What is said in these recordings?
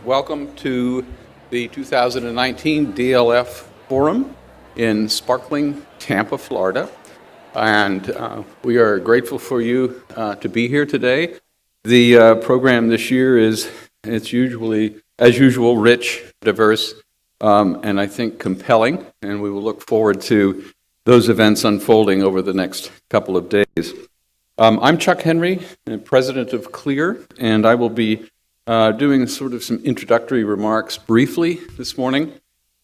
Welcome to the 2019 DLF Forum in sparkling Tampa, Florida. And we are grateful for you to be here today. The program this year it's usually, as usual, rich, diverse, and I think compelling. And we will look forward to those events unfolding over the next couple of days. I'm Chuck Henry, president of CLEAR, and I will be doing sort of some introductory remarks briefly this morning.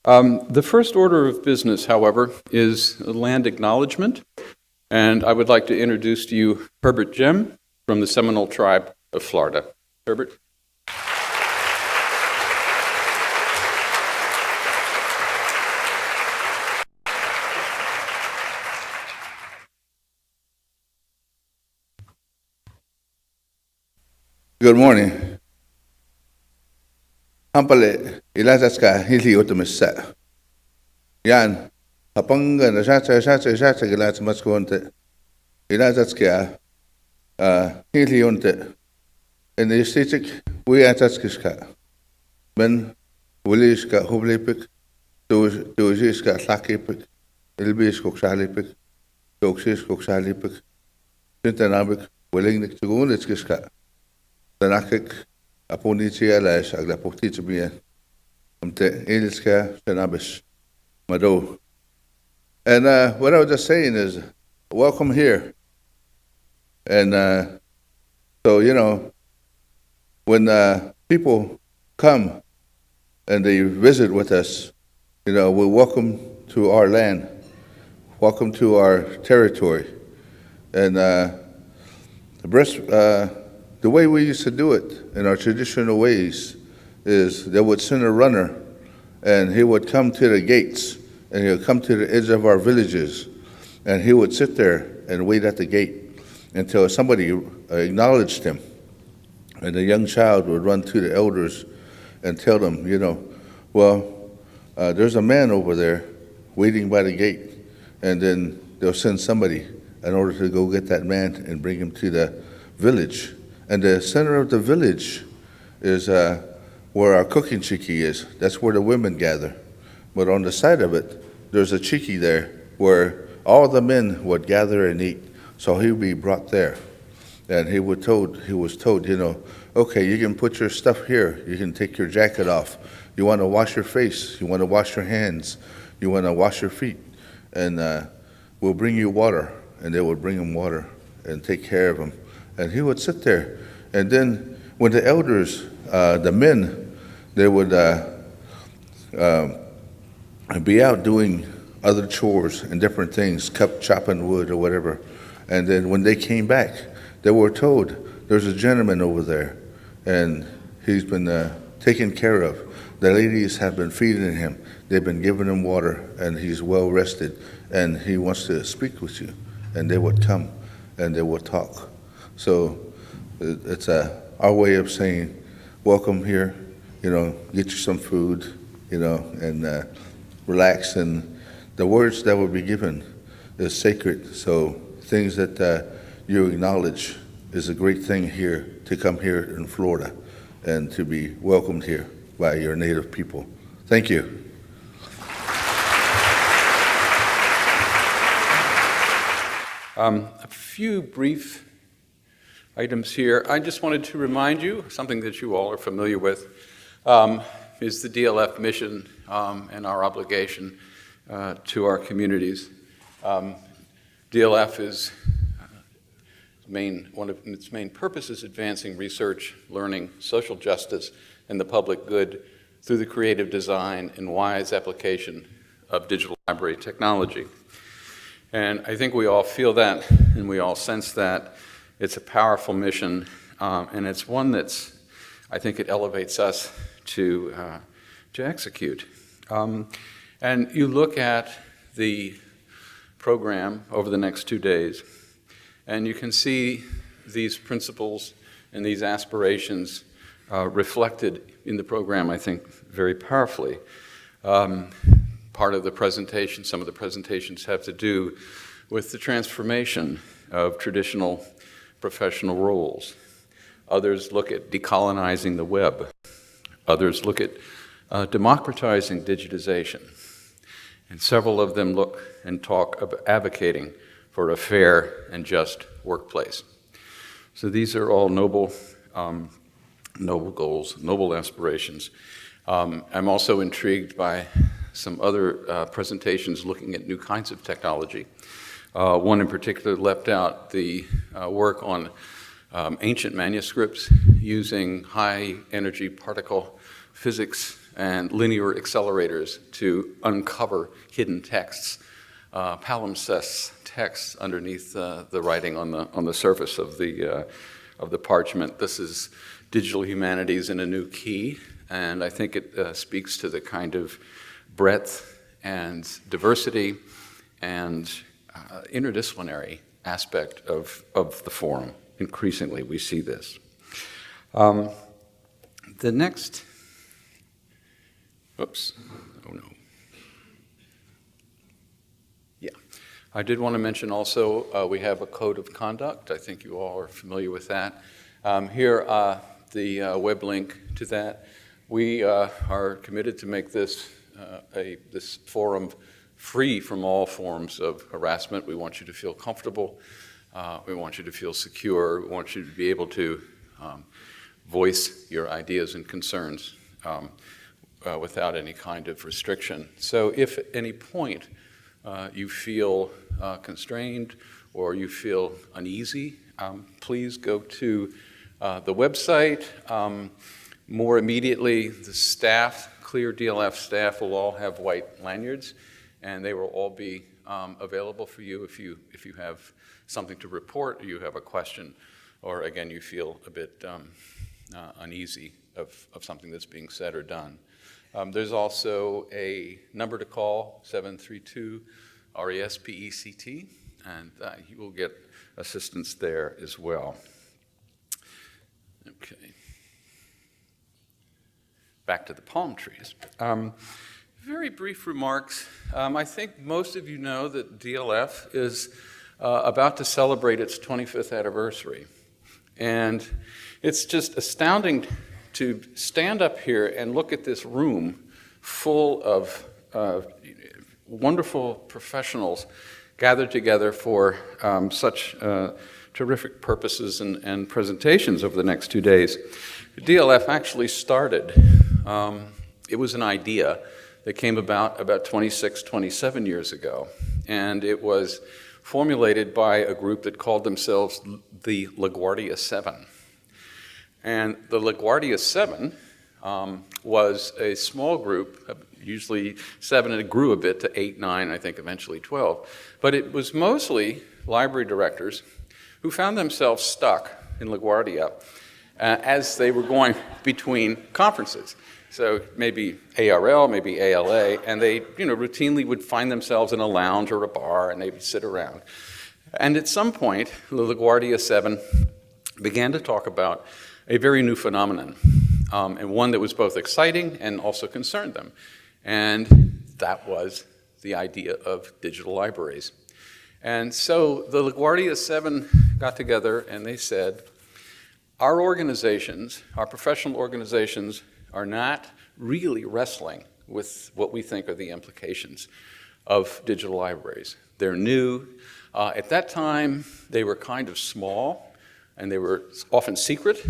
The first order of business, however, is land acknowledgement, and I would like to introduce to you Herbert Jem from the Seminole Tribe of Florida. Herbert. Good morning. Hampale ilazaska hili otomissa. Yan hapanga na shata gilat maskonte. Ilazaska hili onte. En de estetik we atskiska. Men williska hublepik dojiska lakipik. Elbis koksalipik. Doksis koksalipik. Sintanabik willingnik te gaan etskiska. Danakik aponitia les aglaportitje bien. Te Elska Shanabis Mado. And what I was just saying is, welcome here. And so, you know, when people come and they visit with us, you know, we're welcome to our land, welcome to our territory. And the way we used to do it in our traditional ways is they would send a runner and he would come to the gates and he would come to the edge of our villages and he would sit there and wait at the gate until somebody acknowledged him. And the young child would run to the elders and tell them, you know, well, there's a man over there waiting by the gate. And then they'll send somebody in order to go get that man and bring him to the village. And the center of the village is where our cooking chiki is. That's where the women gather. But on the side of it, there's a chiki there where all the men would gather and eat. So he would be brought there. And he was told, you know, okay, you can put your stuff here. You can take your jacket off. You want to wash your face. You want to wash your hands. You want to wash your feet. And we'll bring you water. And they would bring him water and take care of him. And he would sit there. And then when the elders, the men, they would be out doing other chores and different things, chopping wood or whatever. And then when they came back, they were told, there's a gentleman over there, and he's been taken care of. The ladies have been feeding him. They've been giving him water, and he's well rested, and he wants to speak with you. And they would come, and they would talk. So it's our way of saying, welcome here, you know, get you some food, you know, and relax. And the words that will be given is sacred. So things that you acknowledge is a great thing here, to come here in Florida and to be welcomed here by your native people. Thank you. A few brief items here. I just wanted to remind you, something that you all are familiar with, is the DLF mission and our obligation to our communities. DLF is one of its main purposes advancing research, learning, social justice, and the public good through the creative design and wise application of digital library technology. And I think we all feel that and we all sense that. It's a powerful mission, and it's one I think it elevates us to execute. And you look at the program over the next 2 days, and you can see these principles and these aspirations reflected in the program, I think, very powerfully. Part of the presentation, some of the presentations have to do with the transformation of traditional professional roles. Others look at decolonizing the web. Others look at democratizing digitization. And several of them look and talk of advocating for a fair and just workplace. So these are all noble goals, noble aspirations. I'm also intrigued by some other presentations looking at new kinds of technology. One in particular left out the work on ancient manuscripts using high-energy particle physics and linear accelerators to uncover hidden texts, palimpsest texts underneath the writing on the surface of the parchment. This is digital humanities in a new key, and I think it speaks to the kind of breadth and diversity and interdisciplinary aspect of the forum. Increasingly, we see this. The next, oops, oh no. Yeah, I did want to mention also we have a code of conduct. I think you all are familiar with that. Here, the web link to that. We are committed to make this this forum free from all forms of harassment. We want you to feel comfortable. We want you to feel secure. We want you to be able to voice your ideas and concerns without any kind of restriction. So if at any point you feel constrained or you feel uneasy, please go to the website. More immediately, the staff, Clear DLF staff, will all have white lanyards, and they will all be available for you if you have something to report, or you have a question, or again, you feel a bit uneasy of something that's being said or done. There's also a number to call, 732-RESPECT, and you will get assistance there as well. Okay. Back to the palm trees. Very brief remarks. I think most of you know that DLF is about to celebrate its 25th anniversary. And it's just astounding to stand up here and look at this room full of wonderful professionals gathered together for such terrific purposes and presentations over the next 2 days. DLF actually started, it was an idea that came about 26, 27 years ago. And it was formulated by a group that called themselves the LaGuardia 7. And the LaGuardia 7 was a small group, usually 7, and it grew a bit to 8, 9, I think eventually 12. But it was mostly library directors who found themselves stuck in LaGuardia as they were going between conferences. So maybe ARL, maybe ALA, and they routinely would find themselves in a lounge or a bar, and they would sit around. And at some point, the LaGuardia 7 began to talk about a very new phenomenon, and one that was both exciting and also concerned them. And that was the idea of digital libraries. And so the LaGuardia 7 got together and they said, our organizations, our professional organizations, are not really wrestling with what we think are the implications of digital libraries. They're new. At that time, they were kind of small, and they were often secret.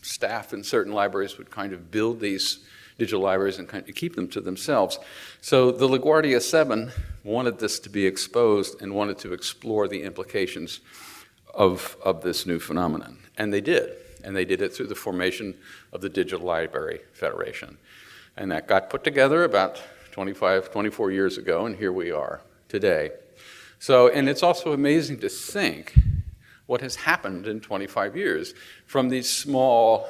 Staff in certain libraries would kind of build these digital libraries and kind of keep them to themselves. So the LaGuardia 7 wanted this to be exposed and wanted to explore the implications of this new phenomenon. And they did. And they did it through the formation of the Digital Library Federation. And that got put together about 25, 24 years ago, and here we are today. So, and it's also amazing to think what has happened in 25 years from these small,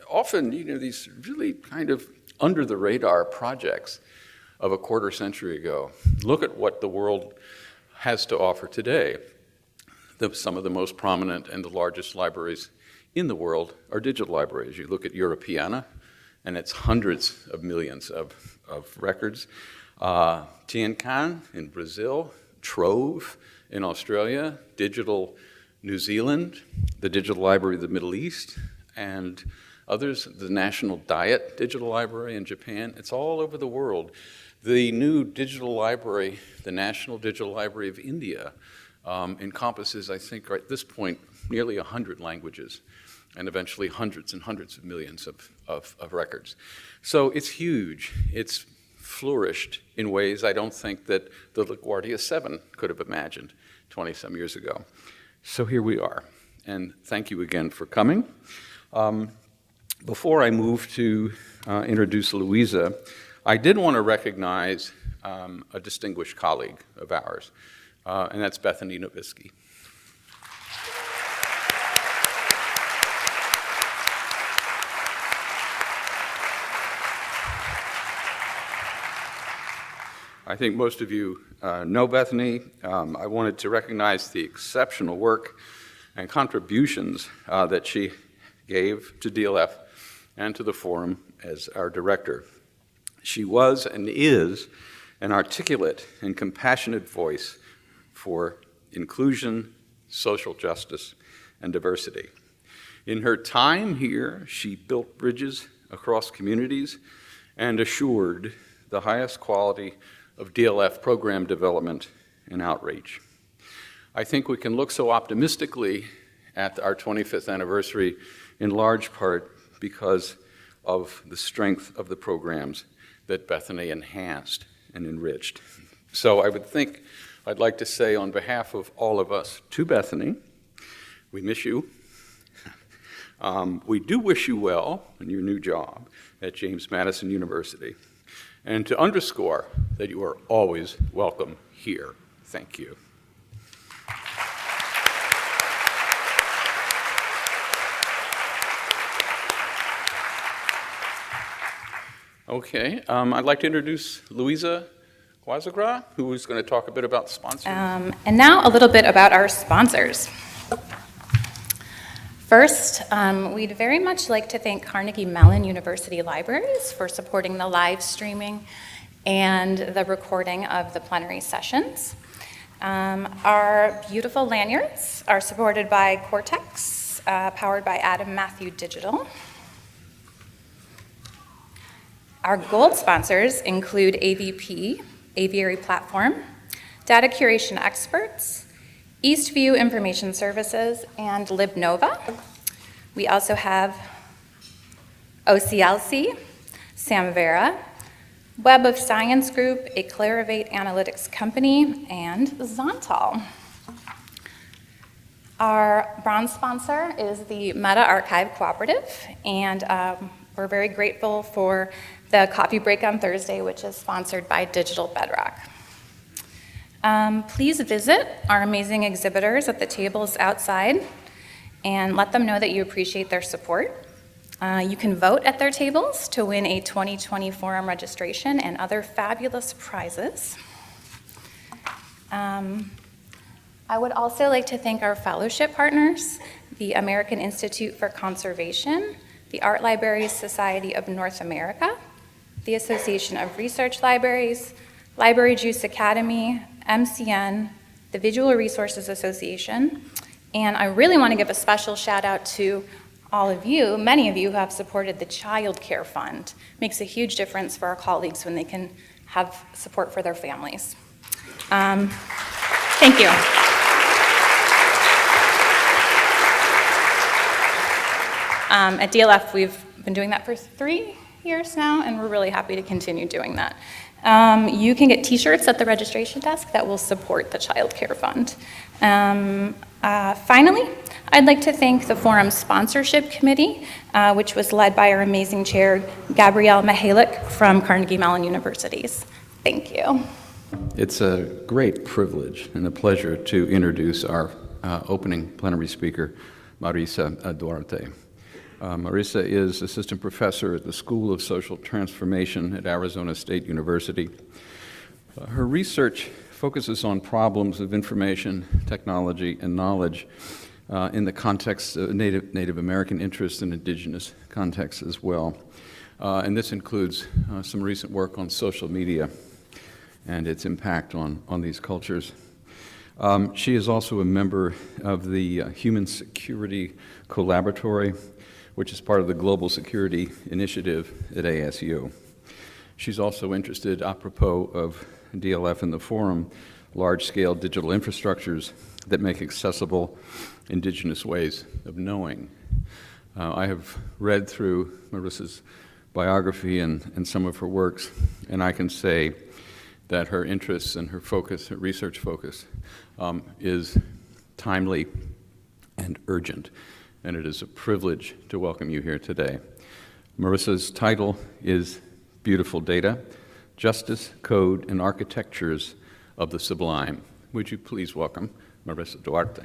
often, these really kind of under-the-radar projects of a quarter century ago. Look at what the world has to offer today. Some of the most prominent and the largest libraries in the world are digital libraries. You look at Europeana, and it's hundreds of millions of records. Tiancan in Brazil, Trove in Australia, Digital New Zealand, the Digital Library of the Middle East, and Others, the National Diet Digital Library in Japan. It's all over the world. The new digital library, the National Digital Library of India, encompasses, I think, at this point, nearly 100 languages, and eventually hundreds and hundreds of millions of records. So it's huge. It's flourished in ways I don't think that the LaGuardia 7 could have imagined 20-some years ago. So here we are, and thank you again for coming. Before I move to introduce Louisa, I did want to recognize a distinguished colleague of ours, and that's Bethany Novisky. I think most of you know Bethany. I wanted to recognize the exceptional work and contributions that she gave to DLF and to the Forum as our director. She was and is an articulate and compassionate voice for inclusion, social justice, and diversity. In her time here, she built bridges across communities and assured the highest quality of DLF program development and outreach. I think we can look so optimistically at our 25th anniversary in large part because of the strength of the programs that Bethany enhanced and enriched. So I would think I'd like to say on behalf of all of us to Bethany, we miss you. We do wish you well in your new job at James Madison University, and to underscore that you are always welcome here. Thank you. Okay, I'd like to introduce Louisa Quazagra, who is going to talk a bit about sponsors. And now a little bit about our sponsors. First, we'd very much like to thank Carnegie Mellon University Libraries for supporting the live streaming and the recording of the plenary sessions. Our beautiful lanyards are supported by Cortex, powered by Adam Matthew Digital. Our gold sponsors include AVP, Aviary Platform, Data Curation Experts, Eastview Information Services, and LibNova. We also have OCLC, Samvera, Web of Science Group, a Clarivate Analytics company, and Zontal. Our bronze sponsor is the Meta Archive Cooperative, and we're very grateful for the coffee break on Thursday, which is sponsored by Digital Bedrock. Please visit our amazing exhibitors at the tables outside and let them know that you appreciate their support. You can vote at their tables to win a 2020 Forum registration and other fabulous prizes. I would also like to thank our fellowship partners, the American Institute for Conservation, the Art Libraries Society of North America, the Association of Research Libraries, Library Juice Academy, MCN, the Visual Resources Association, and I really want to give a special shout out to all of you, many of you who have supported the Child Care Fund. It makes a huge difference for our colleagues when they can have support for their families. Thank you. At DLF, we've been doing that for 3 years now, and we're really happy to continue doing that. You can get t-shirts at the registration desk that will support the Child Care Fund. Finally, I'd like to thank the Forum Sponsorship Committee, which was led by our amazing chair, Gabrielle Mihalik from Carnegie Mellon Universities. Thank you. It's a great privilege and a pleasure to introduce our opening plenary speaker, Marisa Duarte. Marisa is assistant professor at the School of Social Transformation at Arizona State University. Her research focuses on problems of information, technology, and knowledge in the context of Native American interests and indigenous contexts as well. And this includes some recent work on social media and its impact on these cultures. She is also a member of the Human Security Collaboratory, which is part of the Global Security Initiative at ASU. She's also interested, apropos of DLF and the Forum, large-scale digital infrastructures that make accessible indigenous ways of knowing. I have read through Marisa's biography and some of her works, and I can say that her interests and her focus, her research focus, is timely and urgent, and it is a privilege to welcome you here today. Marisa's title is Beautiful Data, Justice, Code, and Architectures of the Sublime. Would you please welcome Marisa Duarte.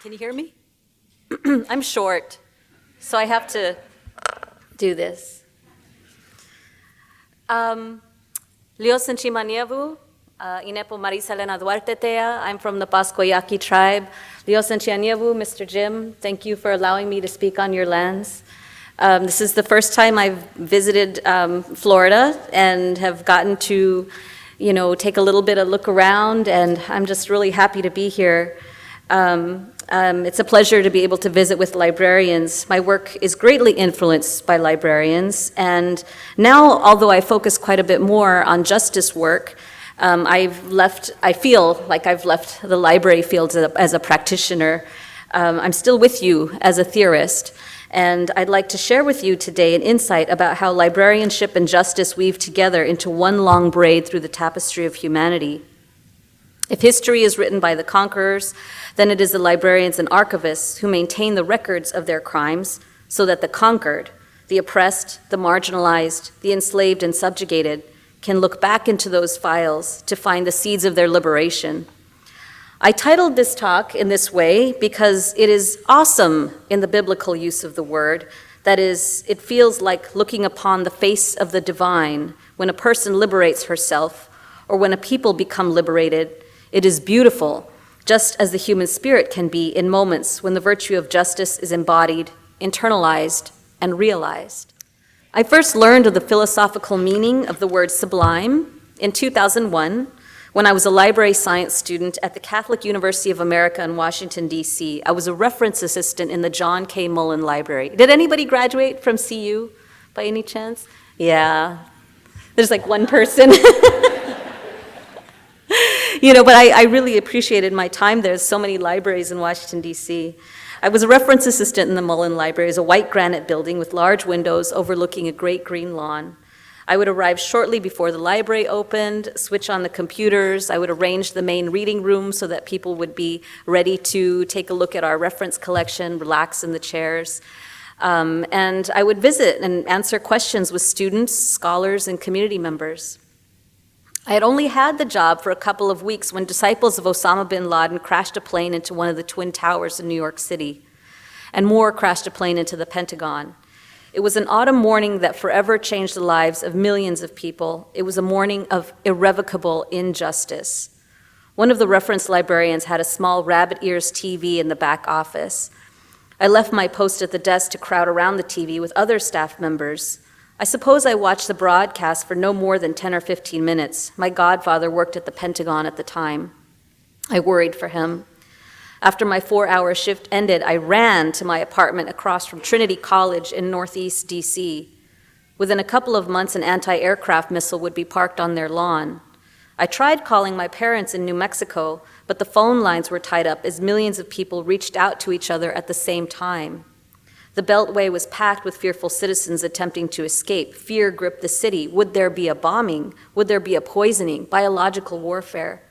Can you hear me? I'm short, so I have to do this. Leo Senchimanievu, Inepo Marisa Elena Duarte Tea. I'm from the Pascoyaqui tribe. Leo Senchimanievu, Mr. Jim, thank you for allowing me to speak on your lands. This is the first time I've visited Florida and have gotten to, take a little bit of look around, and I'm just really happy to be here. It's a pleasure to be able to visit with librarians. My work is greatly influenced by librarians, and now, although I focus quite a bit more on justice work, I feel like I've left the library field as a practitioner. I'm still with you as a theorist, and I'd like to share with you today an insight about how librarianship and justice weave together into one long braid through the tapestry of humanity. If history is written by the conquerors, then it is the librarians and archivists who maintain the records of their crimes so that the conquered, the oppressed, the marginalized, the enslaved and subjugated can look back into those files to find the seeds of their liberation. I titled this talk in this way because it is awesome in the biblical use of the word. That is, it feels like looking upon the face of the divine when a person liberates herself or when a people become liberated. It is beautiful, just as the human spirit can be in moments when the virtue of justice is embodied, internalized, and realized. I first learned of the philosophical meaning of the word sublime in 2001 when I was a library science student at the Catholic University of America in Washington, D.C. I was a reference assistant in the John Kay Mullen Library. Did anybody graduate from CU by any chance? Yeah, there's like one person. But I really appreciated my time there. There's so many libraries in Washington, D.C. I was a reference assistant in the Mullen Library. It's a white granite building with large windows overlooking a great green lawn. I would arrive shortly before the library opened, switch on the computers. I would arrange the main reading room so that people would be ready to take a look at our reference collection, relax in the chairs. And I would visit and answer questions with students, scholars, and community members. I had only had the job for a couple of weeks when disciples of Osama bin Laden crashed a plane into one of the Twin Towers in New York City, and more crashed a plane into the Pentagon. It was an autumn morning that forever changed the lives of millions of people. It was a morning of irrevocable injustice. One of the reference librarians had a small rabbit ears TV in the back office. I left my post at the desk to crowd around the TV with other staff members. I suppose I watched the broadcast for no more than 10 or 15 minutes. My godfather worked at the Pentagon at the time. I worried for him. After my 4-hour shift ended, I ran to my apartment across from Trinity College in Northeast DC. Within a couple of months, an anti-aircraft missile would be parked on their lawn. I tried calling my parents in New Mexico, but the phone lines were tied up as millions of people reached out to each other at the same time. The Beltway was packed with fearful citizens attempting to escape. Fear gripped the city. Would there be a bombing? Would there be a poisoning? Biological warfare?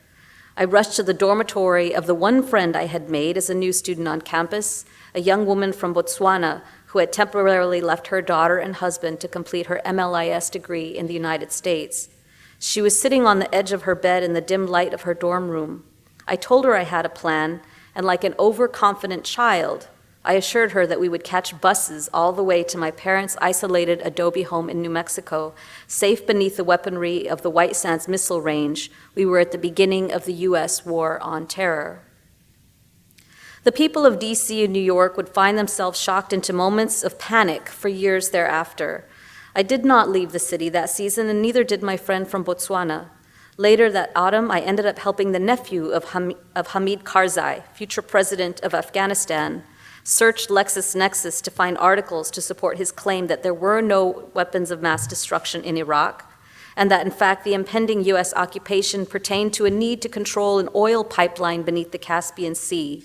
I rushed to the dormitory of the one friend I had made as a new student on campus, a young woman from Botswana who had temporarily left her daughter and husband to complete her MLIS degree in the United States. She was sitting on the edge of her bed in the dim light of her dorm room. I told her I had a plan, and like an overconfident child, I assured her that we would catch buses all the way to my parents' isolated adobe home in New Mexico, safe beneath the weaponry of the White Sands Missile Range. We were at the beginning of the U.S. War on Terror. The people of D.C. and New York would find themselves shocked into moments of panic for years thereafter. I did not leave the city that season, and neither did my friend from Botswana. Later that autumn, I ended up helping the nephew of Hamid Karzai, future president of Afghanistan, search LexisNexis to find articles to support his claim that there were no weapons of mass destruction in Iraq, and that in fact the impending US occupation pertained to a need to control an oil pipeline beneath the Caspian Sea.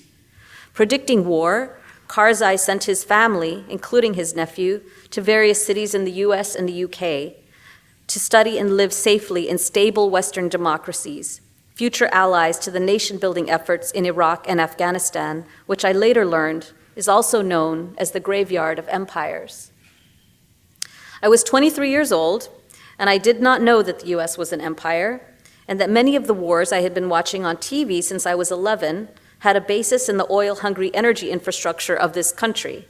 Predicting war, Karzai sent his family, including his nephew, to various cities in the US and the UK to study and live safely in stable Western democracies, future allies to the nation-building efforts in Iraq and Afghanistan, which I later learned is also known as the graveyard of empires. I was 23 years old, and I did not know that the US was an empire, and that many of the wars I had been watching on TV since I was 11 had a basis in the oil-hungry energy infrastructure of this country.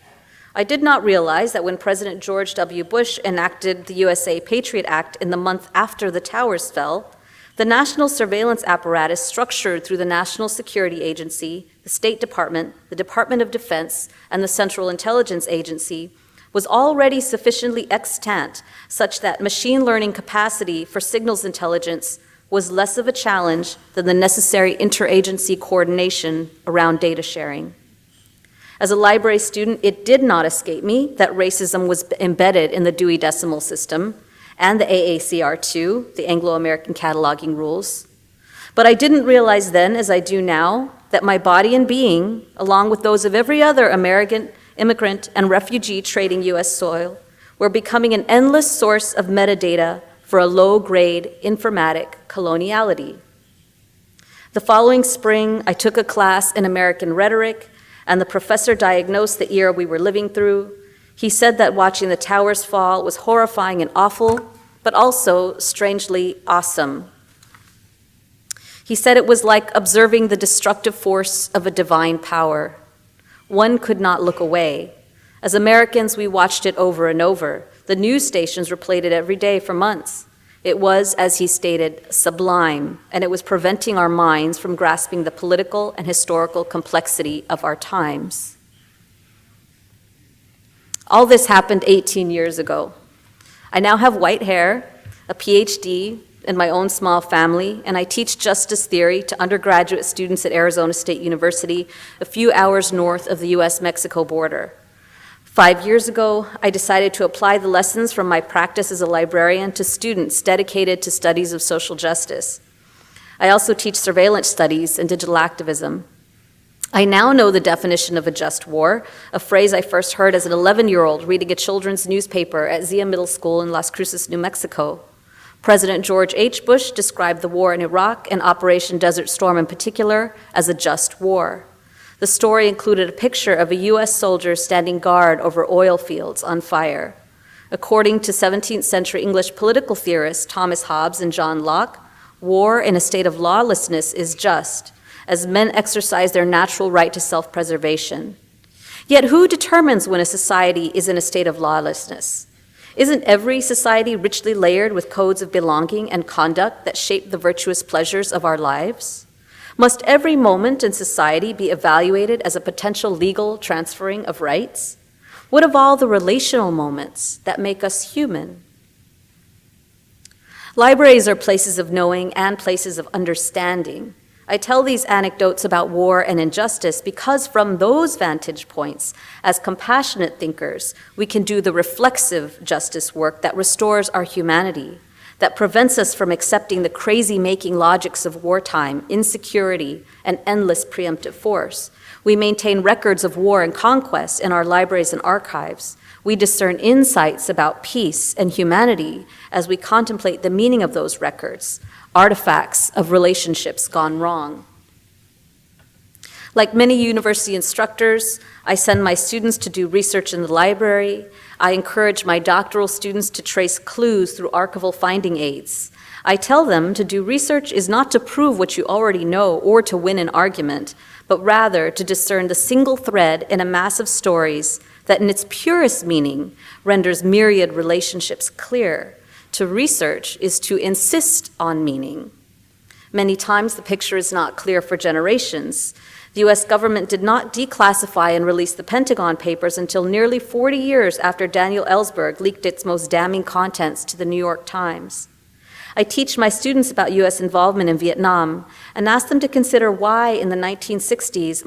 I did not realize that when President George W. Bush enacted the USA Patriot Act in the month after the towers fell, the national surveillance apparatus structured through the National Security Agency, the State Department, the Department of Defense, and the Central Intelligence Agency was already sufficiently extant such that machine learning capacity for signals intelligence was less of a challenge than the necessary interagency coordination around data sharing. As a library student, it did not escape me that racism was embedded in the Dewey Decimal System and the AACR2, the Anglo-American Cataloging Rules. But I didn't realize then, as I do now, that my body and being, along with those of every other American immigrant and refugee trading US soil, were becoming an endless source of metadata for a low-grade informatic coloniality. The following spring, I took a class in American rhetoric, and the professor diagnosed the era we were living through. He said that watching the towers fall was horrifying and awful, but also strangely awesome. He said it was like observing the destructive force of a divine power. One could not look away. As Americans, we watched it over and over. The news stations replayed it every day for months. It was, as he stated, sublime, and it was preventing our minds from grasping the political and historical complexity of our times. All this happened 18 years ago. I now have white hair, a PhD, and my own small family, and I teach justice theory to undergraduate students at Arizona State University, a few hours north of the US-Mexico border. 5 years ago, I decided to apply the lessons from my practice as a librarian to students dedicated to studies of social justice. I also teach surveillance studies and digital activism. I now know the definition of a just war, a phrase I first heard as an 11-year-old reading a children's newspaper at Zia Middle School in Las Cruces, New Mexico. President George H. Bush described the war in Iraq and Operation Desert Storm in particular as a just war. The story included a picture of a US soldier standing guard over oil fields on fire. According to 17th century English political theorists Thomas Hobbes and John Locke, war in a state of lawlessness is just, as men exercise their natural right to self-preservation. Yet who determines when a society is in a state of lawlessness? Isn't every society richly layered with codes of belonging and conduct that shape the virtuous pleasures of our lives? Must every moment in society be evaluated as a potential legal transferring of rights? What of all the relational moments that make us human? Libraries are places of knowing and places of understanding. I tell these anecdotes about war and injustice because from those vantage points, as compassionate thinkers, we can do the reflexive justice work that restores our humanity, that prevents us from accepting the crazy-making logics of wartime, insecurity, and endless preemptive force. We maintain records of war and conquest in our libraries and archives. We discern insights about peace and humanity as we contemplate the meaning of those records, artifacts of relationships gone wrong. Like many university instructors, I send my students to do research in the library. I encourage my doctoral students to trace clues through archival finding aids. I tell them to do research is not to prove what you already know or to win an argument, but rather to discern the single thread in a mass of stories that in its purest meaning renders myriad relationships clear. To research is to insist on meaning. Many times the picture is not clear for generations. The US government did not declassify and release the Pentagon Papers until nearly 40 years after Daniel Ellsberg leaked its most damning contents to the New York Times. I teach my students about U.S. involvement in Vietnam and ask them to consider why in the 1960s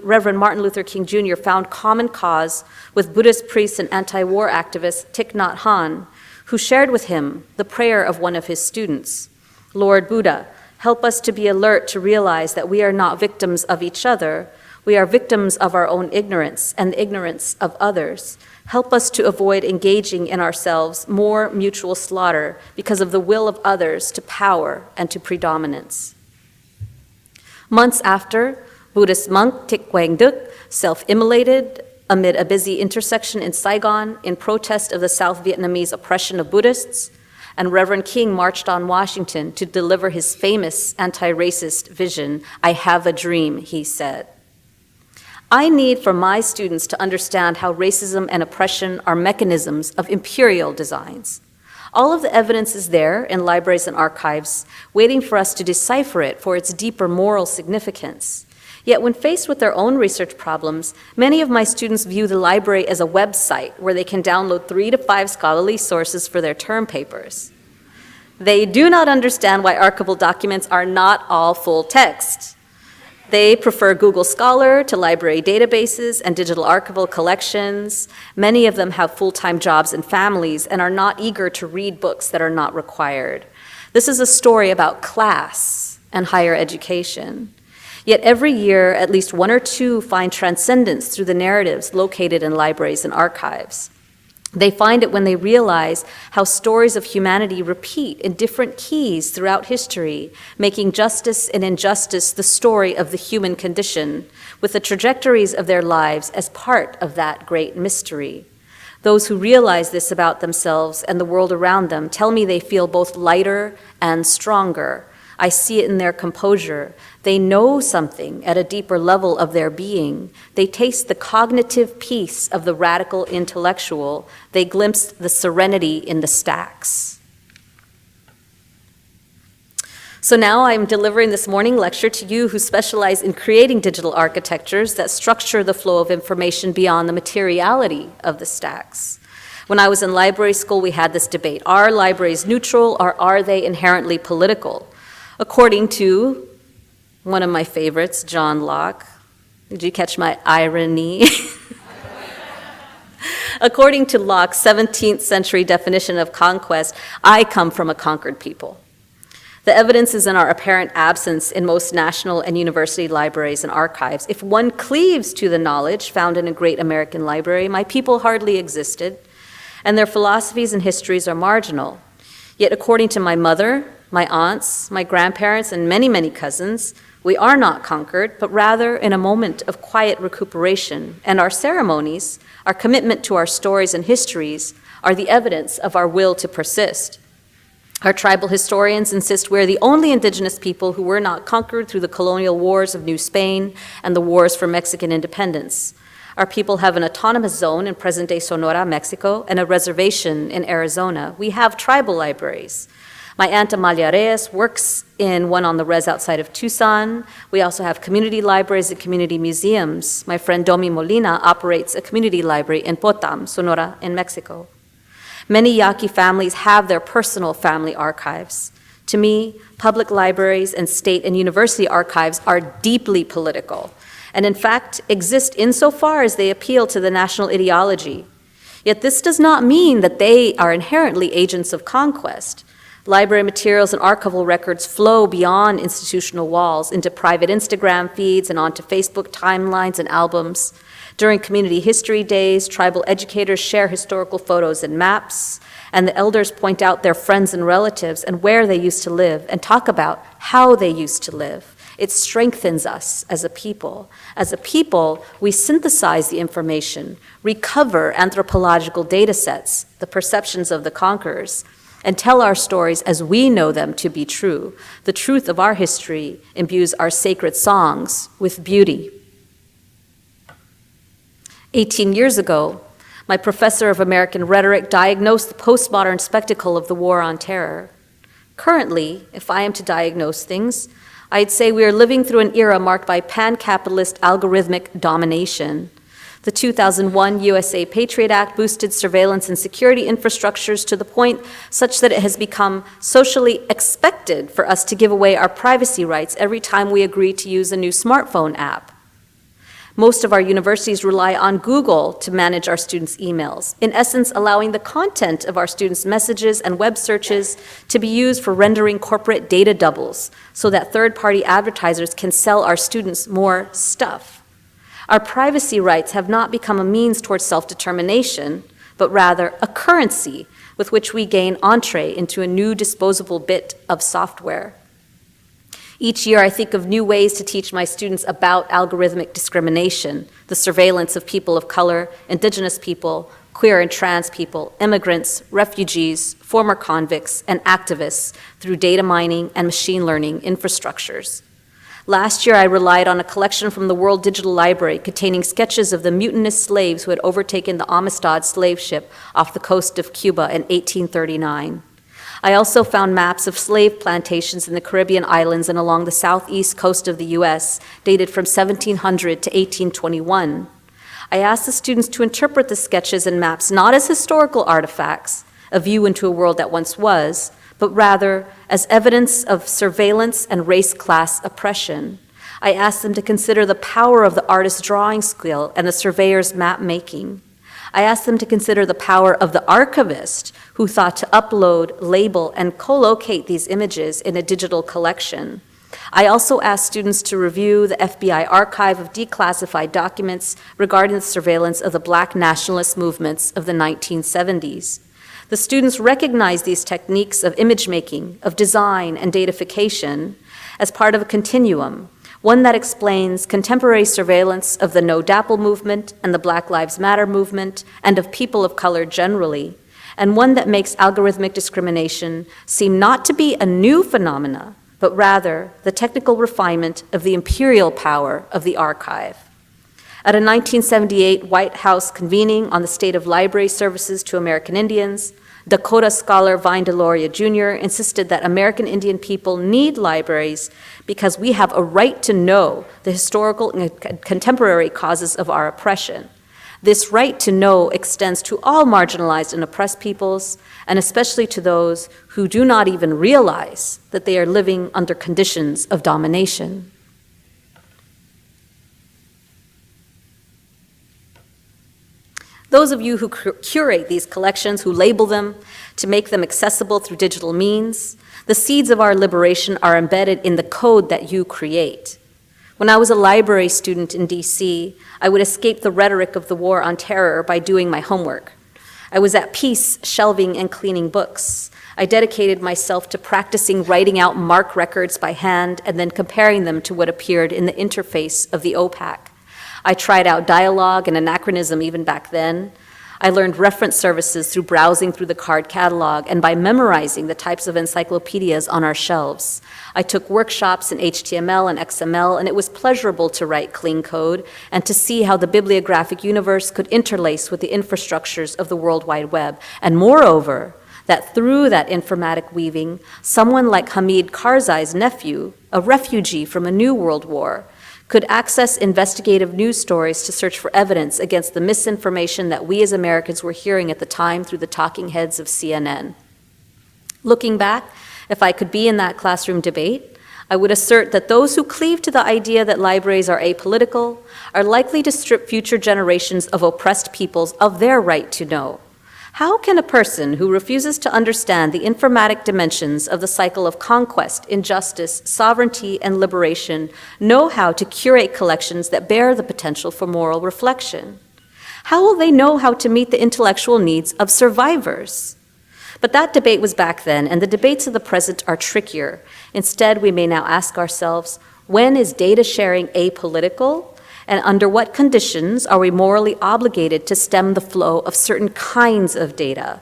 Reverend Martin Luther King Jr. found common cause with Buddhist priest and anti-war activist Thich Nhat Hanh, who shared with him the prayer of one of his students. Lord Buddha, help us to be alert to realize that we are not victims of each other. We are victims of our own ignorance and the ignorance of others. Help us to avoid engaging in ourselves more mutual slaughter because of the will of others to power and to predominance. Months after, Buddhist monk Thich Quang Duc self-immolated amid a busy intersection in Saigon in protest of the South Vietnamese oppression of Buddhists, and Reverend King marched on Washington to deliver his famous anti-racist vision, "I have a dream," he said. I need for my students to understand how racism and oppression are mechanisms of imperial designs. All of the evidence is there in libraries and archives, waiting for us to decipher it for its deeper moral significance. Yet when faced with their own research problems, many of my students view the library as a website where they can download 3 to 5 scholarly sources for their term papers. They do not understand why archival documents are not all full text. They prefer Google Scholar to library databases and digital archival collections. Many of them have full-time jobs and families and are not eager to read books that are not required. This is a story about class and higher education. Yet every year, at least 1 or 2 find transcendence through the narratives located in libraries and archives. They find it when they realize how stories of humanity repeat in different keys throughout history, making justice and injustice the story of the human condition, with the trajectories of their lives as part of that great mystery. Those who realize this about themselves and the world around them tell me they feel both lighter and stronger. I see it in their composure. They know something at a deeper level of their being. They taste the cognitive peace of the radical intellectual. They glimpse the serenity in the stacks. So now I'm delivering this morning lecture to you who specialize in creating digital architectures that structure the flow of information beyond the materiality of the stacks. When I was in library school, we had this debate. Are libraries neutral or are they inherently political? According to one of my favorites, John Locke. Did you catch my irony? According to Locke's 17th century definition of conquest, I come from a conquered people. The evidence is in our apparent absence in most national and university libraries and archives. If one cleaves to the knowledge found in a great American library, my people hardly existed, and their philosophies and histories are marginal. Yet according to my mother, my aunts, my grandparents, and many, many cousins, we are not conquered, but rather in a moment of quiet recuperation, and our ceremonies, our commitment to our stories and histories, are the evidence of our will to persist. Our tribal historians insist we're the only indigenous people who were not conquered through the colonial wars of New Spain and the wars for Mexican independence. Our people have an autonomous zone in present-day Sonora, Mexico, and a reservation in Arizona. We have tribal libraries. My aunt Amalia Reyes works in one on the res outside of Tucson. We also have community libraries and community museums. My friend Domi Molina operates a community library in Potam, Sonora, in Mexico. Many Yaqui families have their personal family archives. To me, public libraries and state and university archives are deeply political, and in fact exist insofar as they appeal to the national ideology. Yet this does not mean that they are inherently agents of conquest. Library materials and archival records flow beyond institutional walls into private Instagram feeds and onto Facebook timelines and albums. During community history days, tribal educators share historical photos and maps, and the elders point out their friends and relatives and where they used to live and talk about how they used to live. It strengthens us as a people. As a people, we synthesize the information, recover anthropological data sets, the perceptions of the conquerors, and tell our stories as we know them to be true. The truth of our history imbues our sacred songs with beauty. 18 years ago, my professor of American rhetoric diagnosed the postmodern spectacle of the War on Terror. Currently, if I am to diagnose things, I'd say we are living through an era marked by pan-capitalist algorithmic domination. The 2001 USA Patriot Act boosted surveillance and security infrastructures to the point such that it has become socially expected for us to give away our privacy rights every time we agree to use a new smartphone app. Most of our universities rely on Google to manage our students' emails, in essence allowing the content of our students' messages and web searches to be used for rendering corporate data doubles so that third-party advertisers can sell our students more stuff. Our privacy rights have not become a means towards self-determination, but rather a currency with which we gain entree into a new disposable bit of software. Each year, I think of new ways to teach my students about algorithmic discrimination, the surveillance of people of color, indigenous people, queer and trans people, immigrants, refugees, former convicts, and activists through data mining and machine learning infrastructures. Last year, I relied on a collection from the World Digital Library containing sketches of the mutinous slaves who had overtaken the Amistad slave ship off the coast of Cuba in 1839. I also found maps of slave plantations in the Caribbean islands and along the southeast coast of the U.S., dated from 1700 to 1821. I asked the students to interpret the sketches and maps not as historical artifacts, a view into a world that once was, but rather as evidence of surveillance and race-class oppression. I asked them to consider the power of the artist's drawing skill and the surveyor's map-making. I asked them to consider the power of the archivist who thought to upload, label, and co-locate these images in a digital collection. I also asked students to review the FBI archive of declassified documents regarding the surveillance of the Black nationalist movements of the 1970s. The students recognized these techniques of image making, of design, and datafication as part of a continuum, one that explains contemporary surveillance of the No DAPL movement and the Black Lives Matter movement and of people of color generally, and one that makes algorithmic discrimination seem not to be a new phenomena, but rather the technical refinement of the imperial power of the archive. At a 1978 White House convening on the state of library services to American Indians, Dakota scholar Vine Deloria Jr. insisted that American Indian people need libraries because we have a right to know the historical and contemporary causes of our oppression. This right to know extends to all marginalized and oppressed peoples, and especially to those who do not even realize that they are living under conditions of domination. Those of you who curate these collections, who label them to make them accessible through digital means, the seeds of our liberation are embedded in the code that you create. When I was a library student in DC, I would escape the rhetoric of the war on terror by doing my homework. I was at peace shelving and cleaning books. I dedicated myself to practicing writing out MARC records by hand and then comparing them to what appeared in the interface of the OPAC. I tried out dialogue and anachronism even back then. I learned reference services through browsing through the card catalog and by memorizing the types of encyclopedias on our shelves. I took workshops in HTML and XML, and it was pleasurable to write clean code and to see how the bibliographic universe could interlace with the infrastructures of the World Wide Web. And moreover, that through that informatic weaving, someone like Hamid Karzai's nephew, a refugee from a new world war, could access investigative news stories to search for evidence against the misinformation that we as Americans were hearing at the time through the talking heads of CNN. Looking back, if I could be in that classroom debate, I would assert that those who cleave to the idea that libraries are apolitical are likely to strip future generations of oppressed peoples of their right to know. How can a person who refuses to understand the informatic dimensions of the cycle of conquest, injustice, sovereignty, and liberation know how to curate collections that bear the potential for moral reflection? How will they know how to meet the intellectual needs of survivors? But that debate was back then, and the debates of the present are trickier. Instead, we may now ask ourselves, when is data sharing apolitical? And under what conditions are we morally obligated to stem the flow of certain kinds of data?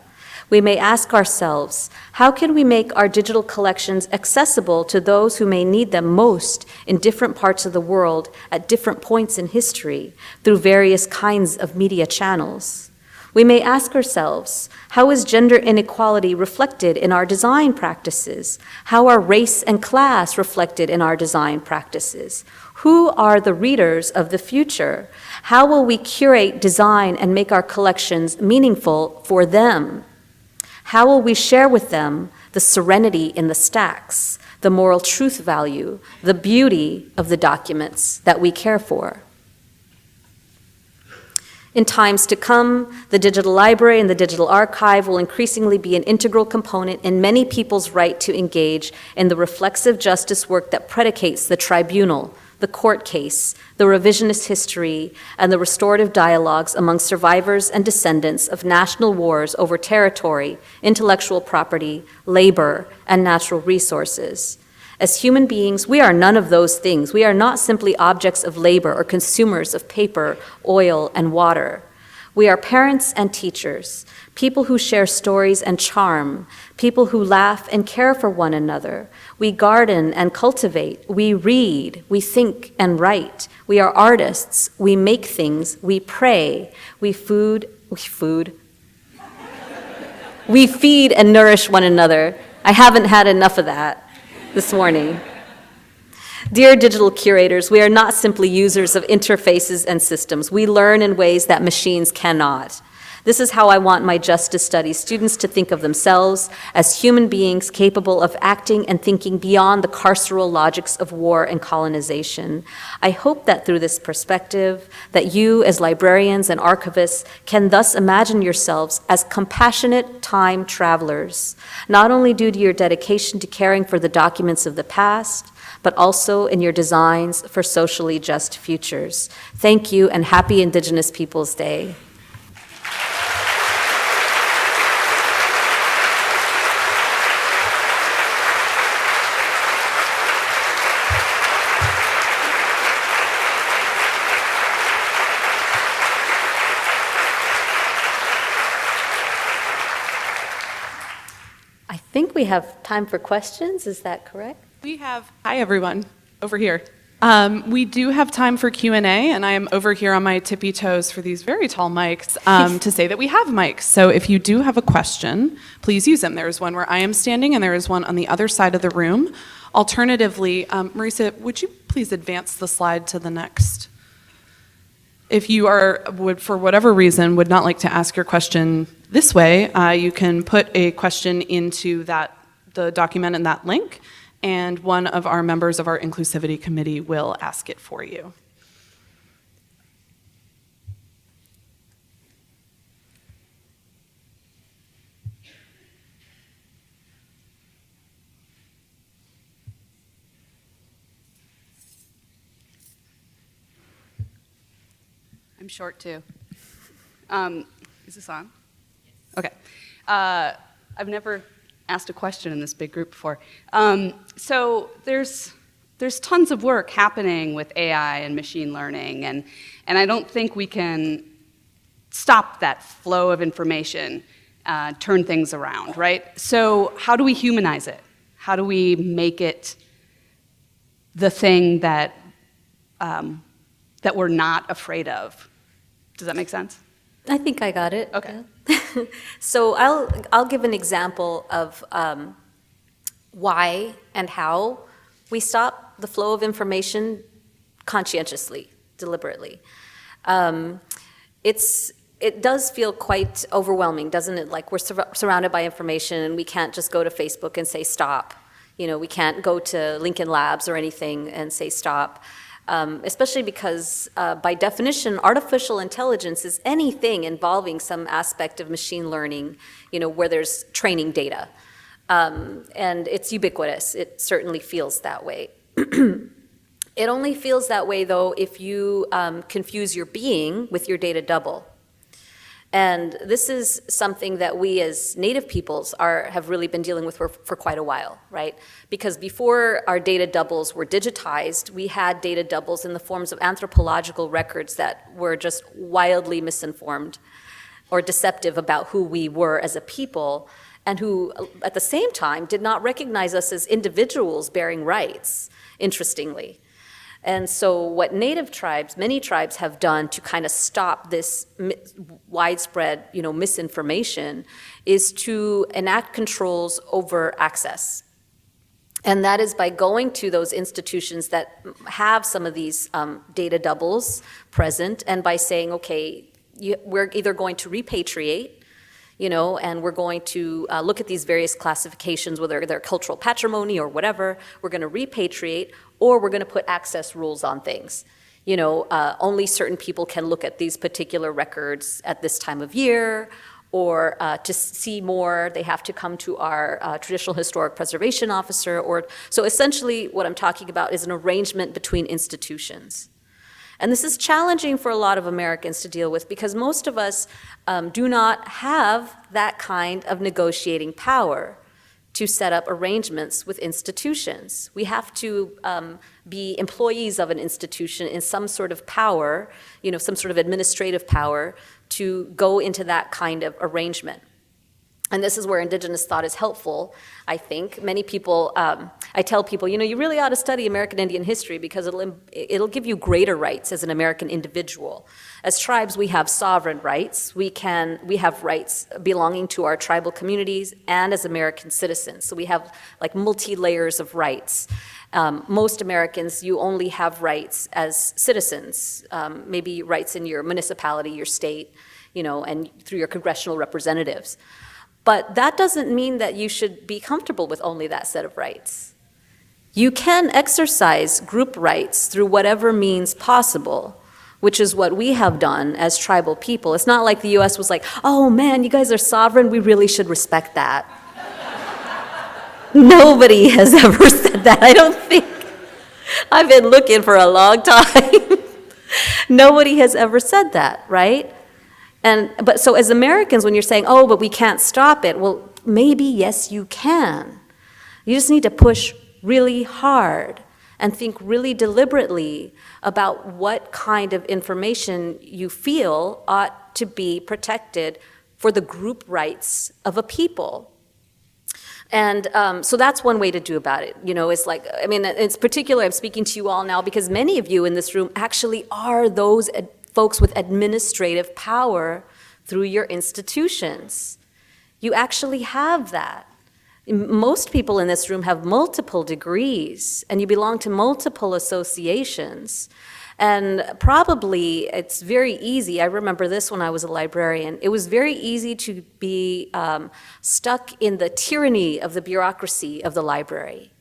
We may ask ourselves, how can we make our digital collections accessible to those who may need them most in different parts of the world at different points in history through various kinds of media channels? We may ask ourselves, how is gender inequality reflected in our design practices? How are race and class reflected in our design practices? Who are the readers of the future? How will we curate, design, and make our collections meaningful for them? How will we share with them the serenity in the stacks, the moral truth value, the beauty of the documents that we care for? In times to come, the digital library and the digital archive will increasingly be an integral component in many people's right to engage in the reflexive justice work that predicates the tribunal, the court case, the revisionist history, and the restorative dialogues among survivors and descendants of national wars over territory, intellectual property, labor, and natural resources. As human beings, we are none of those things. We are not simply objects of labor or consumers of paper, oil, and water. We are parents and teachers, people who share stories and charm, people who laugh and care for one another. We garden and cultivate. We read. We think and write. We are artists. We make things. We pray. We feed and nourish one another. I haven't had enough of that this morning. Dear digital curators, we are not simply users of interfaces and systems. We learn in ways that machines cannot. This is how I want my justice studies students to think of themselves as human beings capable of acting and thinking beyond the carceral logics of war and colonization. I hope that through this perspective, that you as librarians and archivists can thus imagine yourselves as compassionate time travelers, not only due to your dedication to caring for the documents of the past, but also in your designs for socially just futures. Thank you, and happy Indigenous Peoples' Day. I think we have time for questions, is that correct? We have, hi everyone, over here. We do have time for Q&A, and I am over here on my tippy toes for these very tall mics to say that we have mics. So if you do have a question, please use them. There is one where I am standing, and there is one on the other side of the room. Alternatively, Marisa, would you please advance the slide to the next? If you would, for whatever reason, would not like to ask your question this way, you can put a question into the document in that link, and one of our members of our inclusivity committee will ask it for you. I'm short too. Is this on? Okay. I've never asked a question in this big group before. So there's tons of work happening with AI and machine learning, and I don't think we can stop that flow of information, turn things around, right? So how do we humanize it? How do we make it the thing that we're not afraid of? Does that make sense? I think I got it. Okay. Yeah. So I'll give an example of why and how we stop the flow of information conscientiously, deliberately. It does feel quite overwhelming, doesn't it? Like we're surrounded by information and we can't just go to Facebook and say stop. You know, we can't go to Lincoln Labs or anything and say stop. Especially because, by definition, artificial intelligence is anything involving some aspect of machine learning, you know, where there's training data. And it's ubiquitous. It certainly feels that way. It only feels that way, though, if you confuse your being with your data double. And this is something that we as Native peoples have really been dealing with for quite a while, right? Because before our data doubles were digitized, we had data doubles in the forms of anthropological records that were just wildly misinformed or deceptive about who we were as a people, and who, at the same time, did not recognize us as individuals bearing rights, interestingly. And so what Native tribes, many tribes have done to kind of stop this widespread, you know, misinformation is to enact controls over access. And that is by going to those institutions that have some of these data doubles present, and by saying, okay, we're either going to repatriate, and we're going to look at these various classifications, whether they're cultural patrimony or whatever, we're going to repatriate, or we're going to put access rules on things. Only certain people can look at these particular records at this time of year, or to see more, they have to come to our traditional historic preservation officer. So essentially what I'm talking about is an arrangement between institutions. And this is challenging for a lot of Americans to deal with because most of us do not have that kind of negotiating power to set up arrangements with institutions. We have to be employees of an institution in some sort of power, some sort of administrative power to go into that kind of arrangement. And this is where indigenous thought is helpful, I think. Many people, I tell people, you really ought to study American Indian history because it'll give you greater rights as an American individual. As tribes, we have sovereign rights. We have rights belonging to our tribal communities and as American citizens. So we have like multi-layers of rights. Most Americans, you only have rights as citizens, maybe rights in your municipality, your state, and through your congressional representatives. But that doesn't mean that you should be comfortable with only that set of rights. You can exercise group rights through whatever means possible, which is what we have done as tribal people. It's not like the US was like, oh man, you guys are sovereign, we really should respect that. Nobody has ever said that, I don't think. I've been looking for a long time. Nobody has ever said that, right? But so as Americans, when you're saying, oh, but we can't stop it, well, maybe, yes, you can. You just need to push really hard and think really deliberately about what kind of information you feel ought to be protected for the group rights of a people. And so that's one way to do about it. It's like, it's particular, I'm speaking to you all now because many of you in this room actually are those folks with administrative power through your institutions. You actually have that. Most people in this room have multiple degrees, and you belong to multiple associations. And probably it's very easy, I remember this when I was a librarian, it was very easy to be stuck in the tyranny of the bureaucracy of the library.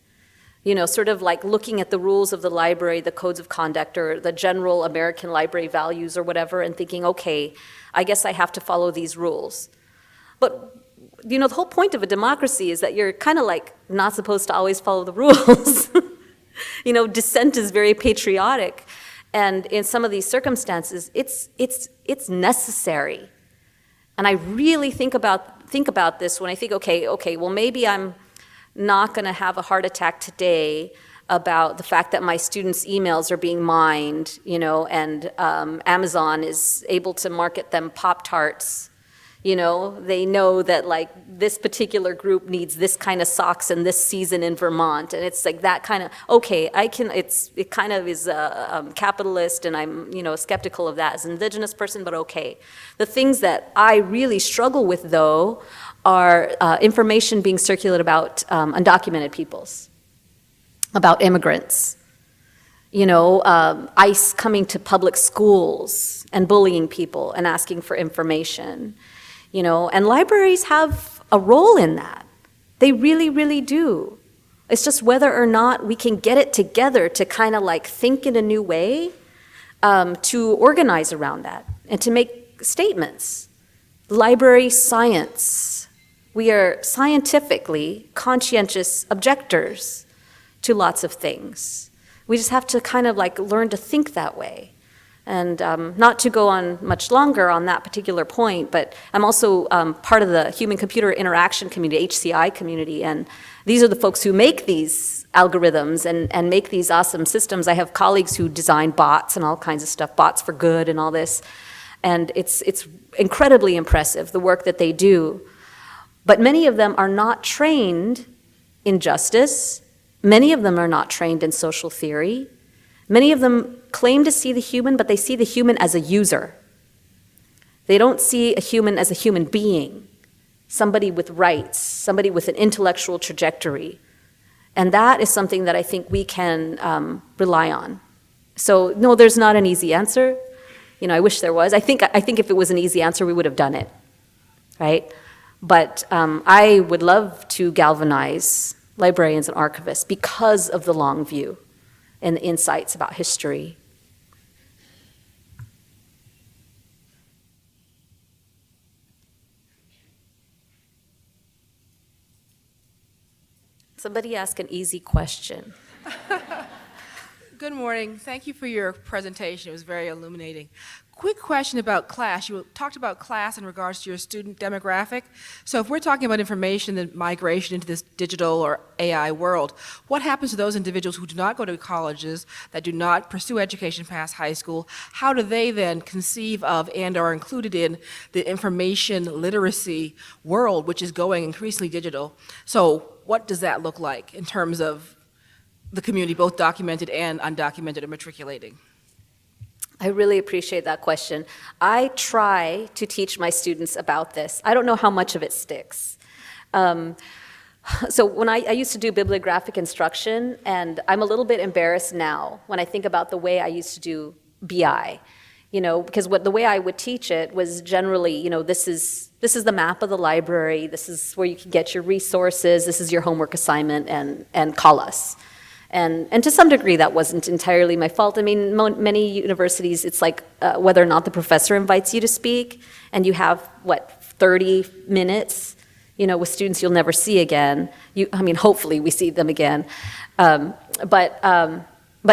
Sort of like looking at the rules of the library, the codes of conduct, or the general American library values or whatever, and thinking, okay, I guess I have to follow these rules. But, the whole point of a democracy is that you're kind of like not supposed to always follow the rules. Dissent is very patriotic. And in some of these circumstances, it's necessary. And I really think about this when I think, okay, well, maybe I'm not going to have a heart attack today about the fact that my students' emails are being mined, and Amazon is able to market them Pop-Tarts. They know that like this particular group needs this kind of socks in this season in Vermont, and it's like that kind of, okay, it kind of is capitalist, and I'm skeptical of that as an indigenous person, but okay. The things that I really struggle with though are information being circulated about undocumented peoples, about immigrants, ICE coming to public schools and bullying people and asking for information, and libraries have a role in that. They really, really do. It's just whether or not we can get it together to kind of like think in a new way, to organize around that and to make statements. Library science. We are scientifically conscientious objectors to lots of things. We just have to kind of like learn to think that way. And not to go on much longer on that particular point, but I'm also part of the human-computer interaction community, HCI community, and these are the folks who make these algorithms and make these awesome systems. I have colleagues who design bots and all kinds of stuff, bots for good and all this, and it's incredibly impressive, the work that they do. But many of them are not trained in justice. Many of them are not trained in social theory. Many of them claim to see the human, but they see the human as a user. They don't see a human as a human being, somebody with rights, somebody with an intellectual trajectory. And that is something that I think we can rely on. So no, there's not an easy answer. You know, I wish there was. I think if it was an easy answer, we would have done it, right? But I would love to galvanize librarians and archivists because of the long view and the insights about history. Somebody ask an easy question. Good morning. Thank you for your presentation. It was very illuminating. Quick question about class. You talked about class in regards to your student demographic. So if we're talking about information and migration into this digital or AI world, what happens to those individuals who do not go to colleges, that do not pursue education past high school? How do they then conceive of and are included in the information literacy world, which is going increasingly digital? So what does that look like in terms of the community, both documented and undocumented and matriculating? I really appreciate that question. I try to teach my students about this. I don't know how much of it sticks. So when I used to do bibliographic instruction, and I'm a little bit embarrassed now when I think about the way I used to do BI, you know, because the way I would teach it was generally, you know, this is the map of the library, this is where you can get your resources, this is your homework assignment, and call us. And to some degree, that wasn't entirely my fault. I mean, many universities, it's like whether or not the professor invites you to speak, and you have, 30 minutes, you know, with students you'll never see again. I mean, hopefully we see them again. But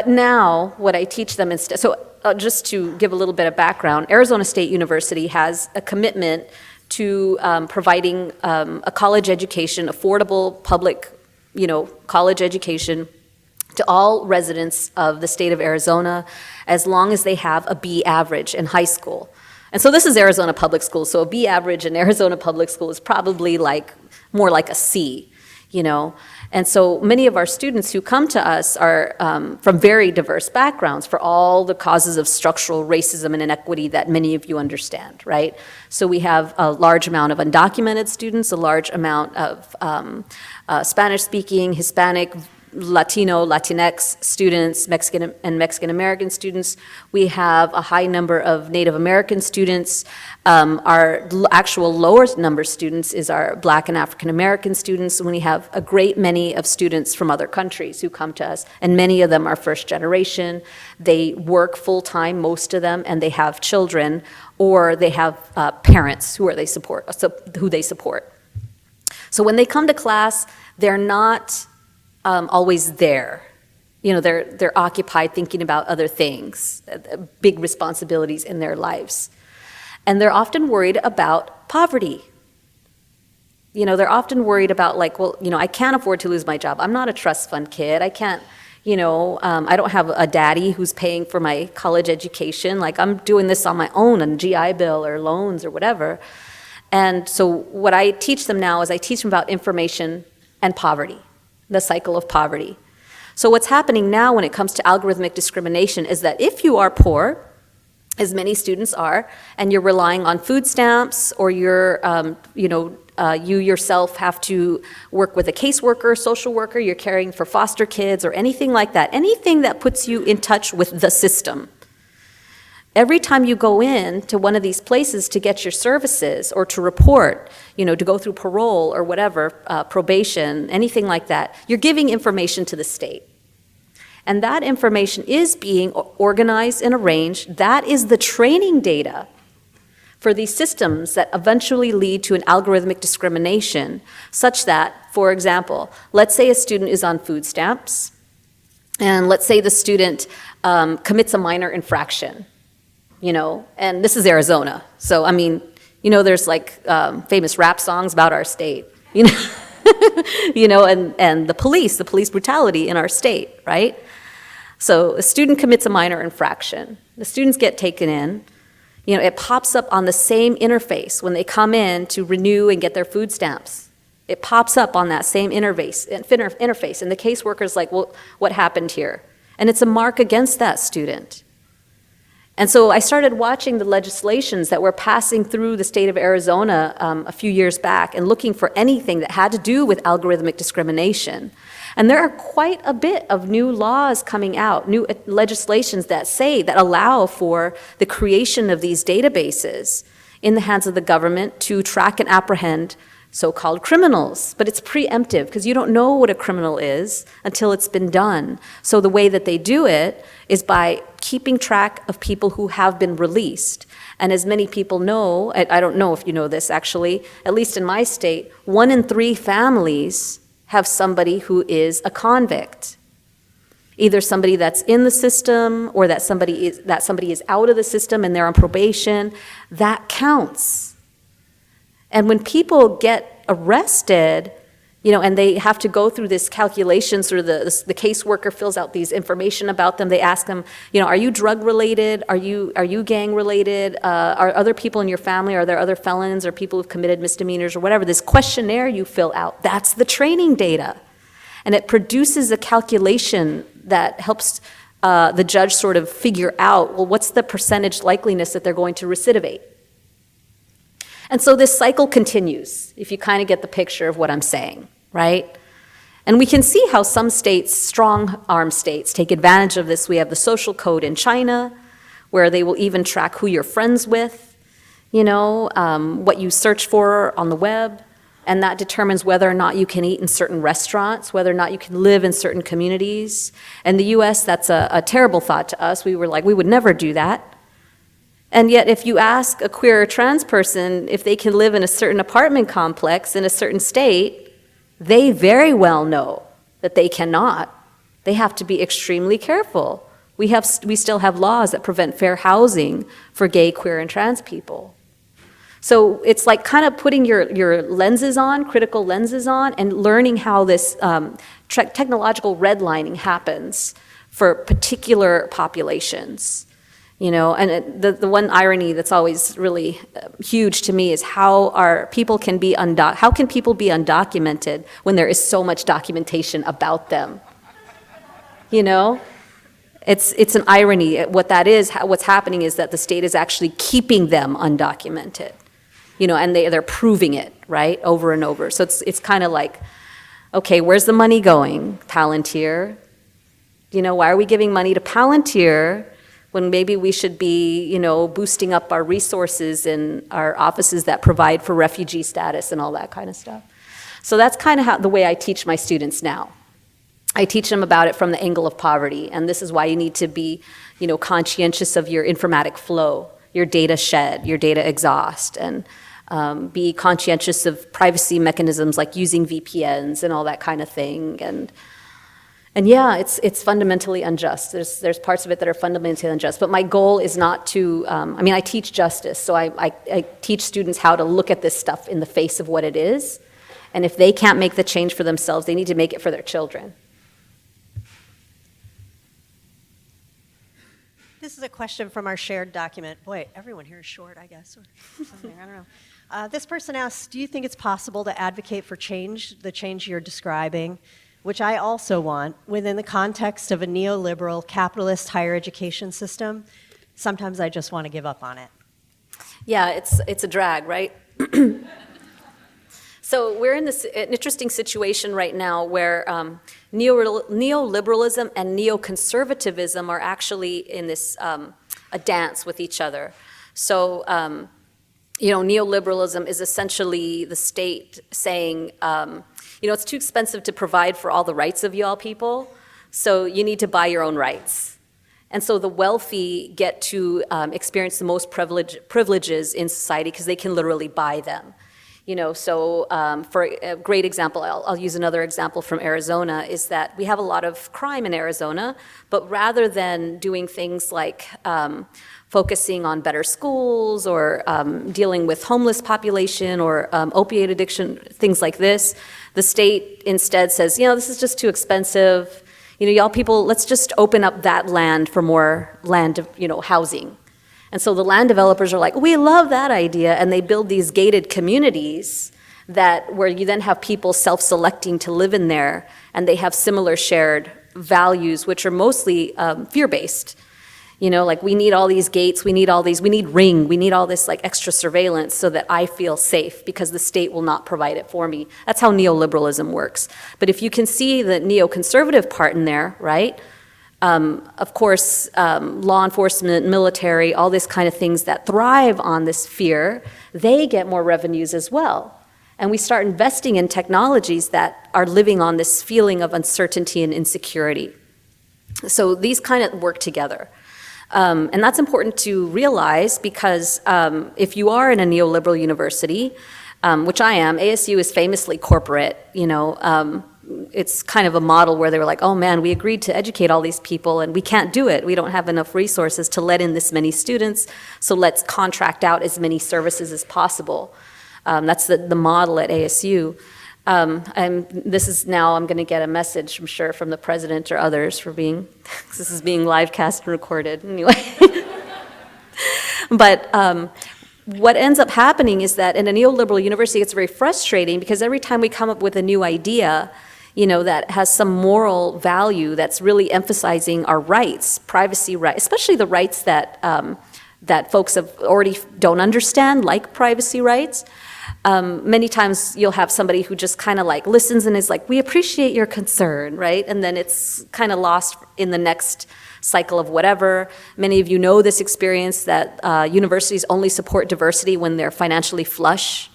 now, what I teach them instead, so just to give a little bit of background, Arizona State University has a commitment to providing a college education, affordable public, you know, college education to all residents of the state of Arizona, as long as they have a B average in high school. And so this is Arizona public school, so a B average in Arizona public school is probably more like a C, you know. And so many of our students who come to us are from very diverse backgrounds for all the causes of structural racism and inequity that many of you understand, right? So we have a large amount of undocumented students, a large amount of Spanish-speaking, Hispanic, Latino, Latinx students, Mexican and Mexican-American students. We have a high number of Native American students. Our actual lowest number of students is our Black and African-American students, and we have a great many of students from other countries who come to us, and many of them are first generation. They work full-time, most of them, and they have children, or they have parents who they support. So when they come to class, they're not always there. You know, they're occupied thinking about other things, big responsibilities in their lives. And they're often worried about poverty. You know, they're often worried about I can't afford to lose my job. I'm not a trust fund kid. I can't, I don't have a daddy who's paying for my college education. Like, I'm doing this on my own, on GI Bill or loans or whatever. And so what I teach them now is I teach them about information and poverty, the cycle of poverty. So what's happening now when it comes to algorithmic discrimination is that if you are poor, as many students are, and you're relying on food stamps, or you're, you yourself have to work with a caseworker, social worker, you're caring for foster kids, or anything like that, anything that puts you in touch with the system. Every time you go in to one of these places to get your services or to report, to go through parole or whatever, probation, anything like that, you're giving information to the state. And that information is being organized and arranged. That is the training data for these systems that eventually lead to an algorithmic discrimination, such that, for example, let's say a student is on food stamps, and let's say the student commits a minor infraction. And this is Arizona. So, there's famous rap songs about our state, and the police brutality in our state, right? So a student commits a minor infraction. The students get taken in. It pops up on the same interface when they come in to renew and get their food stamps. It pops up on that same interface, and the caseworker's like, well, what happened here? And it's a mark against that student. And so I started watching the legislations that were passing through the state of Arizona a few years back and looking for anything that had to do with algorithmic discrimination. And there are quite a bit of new laws coming out, new legislations that allow for the creation of these databases in the hands of the government to track and apprehend so-called criminals. But it's preemptive because you don't know what a criminal is until it's been done. So the way that they do it is by keeping track of people who have been released. And as many people know, I don't know if you know this actually, at least in my state, 1 in 3 families have somebody who is a convict. Either somebody that's in the system or that somebody is out of the system and they're on probation. That counts. And when people get arrested, and they have to go through this calculation, sort of the caseworker fills out these information about them. They ask them, are you drug related? Are you gang related? Are other people in your family, are there other felons or people who've committed misdemeanors or whatever? This questionnaire you fill out, that's the training data. And it produces a calculation that helps the judge sort of figure out, well, what's the percentage likeliness that they're going to recidivate? And so this cycle continues, if you kind of get the picture of what I'm saying, right? And we can see how some states, strong-arm states, take advantage of this. We have the social code in China, where they will even track who you're friends with, what you search for on the web, and that determines whether or not you can eat in certain restaurants, whether or not you can live in certain communities. In the US, that's a terrible thought to us. We were like, we would never do that. And yet, if you ask a queer or trans person if they can live in a certain apartment complex in a certain state, they very well know that they cannot. They have to be extremely careful. We still have laws that prevent fair housing for gay, queer, and trans people. So it's like kind of putting your lenses on, critical lenses on, and learning how this technological redlining happens for particular populations. The one irony that's always really huge to me is how people can be undocumented when there is so much documentation about them. It's an irony. What's happening is that the state is actually keeping them undocumented, and they're proving it, right, over and over. So it's kind of like, okay, where's the money going, Palantir? Why are we giving money to Palantir when maybe we should be, boosting up our resources in our offices that provide for refugee status and all that kind of stuff. So that's kind of the way I teach my students now. I teach them about it from the angle of poverty, and this is why you need to be, conscientious of your informatic flow, your data shed, your data exhaust, and be conscientious of privacy mechanisms like using VPNs and all that kind of thing. And yeah, it's fundamentally unjust. There's parts of it that are fundamentally unjust. But my goal is not to, I teach justice, so I teach students how to look at this stuff in the face of what it is. And if they can't make the change for themselves, they need to make it for their children. This is a question from our shared document. Boy, everyone here is short, I guess, or something, I don't know. This person asks, do you think it's possible to advocate for the change you're describing, which I also want, within the context of a neoliberal, capitalist higher education system? Sometimes I just want to give up on it. Yeah, it's a drag, right? So we're in this interesting situation right now where neoliberalism and neoconservatism are actually in this a dance with each other. So, neoliberalism is essentially the state saying, it's too expensive to provide for all the rights of you all people, so you need to buy your own rights. And so the wealthy get to experience the most privileges in society because they can literally buy them. For a great example, I'll use another example from Arizona, is that we have a lot of crime in Arizona, but rather than doing things like focusing on better schools or dealing with homeless population or opiate addiction, things like this, the state instead says, this is just too expensive. Y'all people, let's just open up that land for more housing. And so the land developers are like, we love that idea, and they build these gated communities where you then have people self-selecting to live in there, and they have similar shared values, which are mostly fear-based. Like we need all these gates, we need ring, we need all this like extra surveillance so that I feel safe because the state will not provide it for me. That's how neoliberalism works. But if you can see the neoconservative part in there, right? Of course, law enforcement, military, all these kind of things that thrive on this fear, they get more revenues as well. And we start investing in technologies that are living on this feeling of uncertainty and insecurity. So these kind of work together. And that's important to realize because if you are in a neoliberal university, which I am, ASU is famously corporate, it's kind of a model where they were like, oh man, we agreed to educate all these people and we can't do it. We don't have enough resources to let in this many students, so let's contract out as many services as possible. That's the model at ASU. I'm going to get a message, I'm sure, from the president or others for being, this is being live cast and recorded anyway. But what ends up happening is that in a neoliberal university, it's very frustrating because every time we come up with a new idea, that has some moral value that's really emphasizing our rights, privacy rights, especially the rights that, that folks have already don't understand, like privacy rights. Many times you'll have somebody who just kind of like listens and is like, we appreciate your concern, right? And then it's kind of lost in the next cycle of whatever. Many of you know this experience that universities only support diversity when they're financially flush,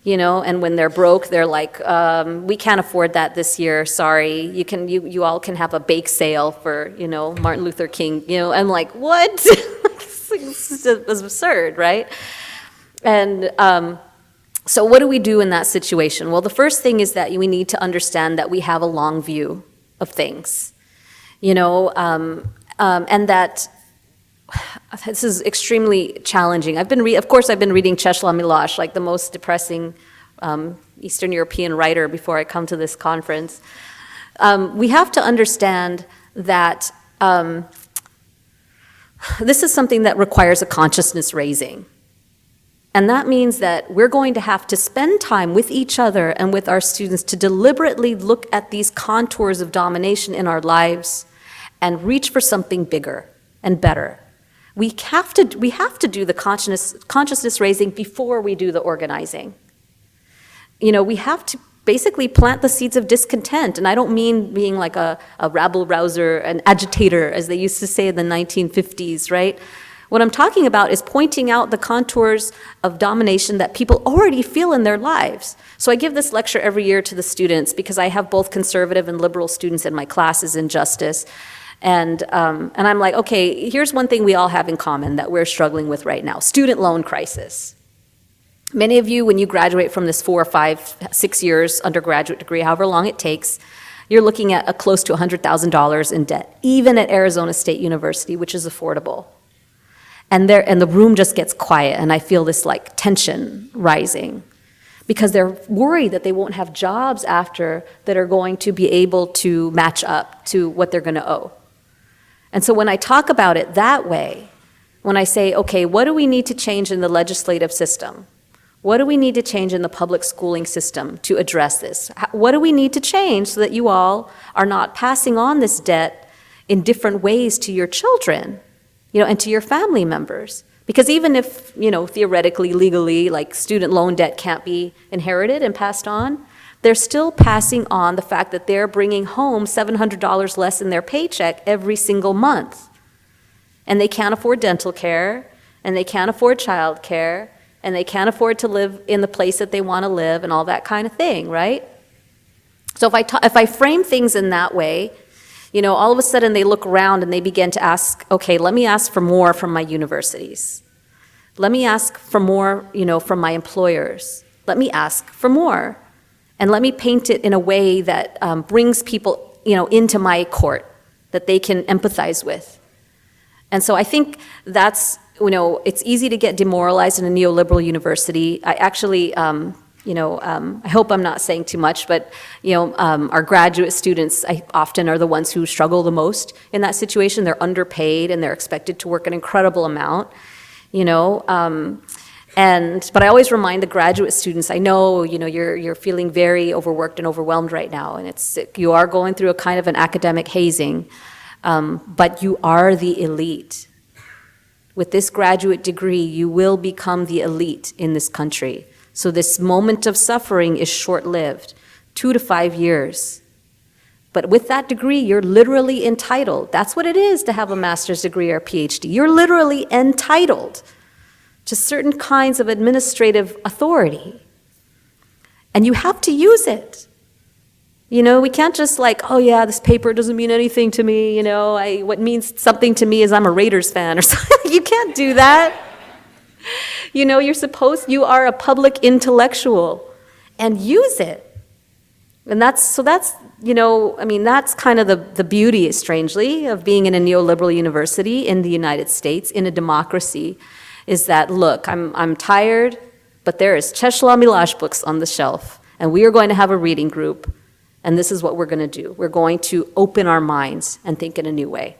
and when they're broke, they're like, we can't afford that this year, sorry. You all can have a bake sale for, Martin Luther King, I'm like, what? This is absurd, right? And so what do we do in that situation? Well, the first thing is that we need to understand that we have a long view of things, and that this is extremely challenging. Of course, I've been reading Czesław Miłosz, like the most depressing Eastern European writer before I come to this conference. We have to understand that this is something that requires a consciousness raising. And that means that we're going to have to spend time with each other and with our students to deliberately look at these contours of domination in our lives and reach for something bigger and better. We have to do the consciousness raising before we do the organizing. We have to basically plant the seeds of discontent. And I don't mean being like a rabble-rouser, an agitator, as they used to say in the 1950s, right? What I'm talking about is pointing out the contours of domination that people already feel in their lives. So I give this lecture every year to the students because I have both conservative and liberal students in my classes in justice. And I'm like, okay, here's one thing we all have in common that we're struggling with right now, student loan crisis. Many of you, when you graduate from this 4 or 5, 6 years undergraduate degree, however long it takes, you're looking at close to $100,000 in debt, even at Arizona State University, which is affordable. And the room just gets quiet, and I feel this like tension rising because they're worried that they won't have jobs after that are going to be able to match up to what they're going to owe. And so when I talk about it that way, when I say, okay, what do we need to change in the legislative system? What do we need to change in the public schooling system to address this? What do we need to change so that you all are not passing on this debt in different ways to your children? And to your family members. Because even if, theoretically, legally, like student loan debt can't be inherited and passed on, they're still passing on the fact that they're bringing home $700 less in their paycheck every single month. And they can't afford dental care, and they can't afford child care, and they can't afford to live in the place that they want to live and all that kind of thing, right? So if I frame things in that way, all of a sudden they look around and they begin to ask, okay, let me ask for more from my universities. Let me ask for more, from my employers. Let me ask for more. And let me paint it in a way that brings people, into my court that they can empathize with. And so I think that's, it's easy to get demoralized in a neoliberal university. I actually, I hope I'm not saying too much, but our graduate students often are the ones who struggle the most in that situation. They're underpaid and they're expected to work an incredible amount, but I always remind the graduate students, I know, you're feeling very overworked and overwhelmed right now, and you are going through a kind of an academic hazing, but you are the elite. With this graduate degree, you will become the elite in this country. So this moment of suffering is short-lived, 2 to 5 years. But with that degree, you're literally entitled. That's what it is to have a master's degree or a PhD. You're literally entitled to certain kinds of administrative authority. And you have to use it. You know, we can't just like, oh yeah, this paper doesn't mean anything to me, you know, what means something to me is I'm a Raiders fan or something. You can't do that. You know, you are a public intellectual, and use it. And that's, you know, I mean, that's kind of the beauty, strangely, of being in a neoliberal university in the United States, in a democracy, is that, look, I'm tired, but there is Czesław Miłosz books on the shelf, and we are going to have a reading group. And this is what we're going to do. We're going to open our minds and think in a new way.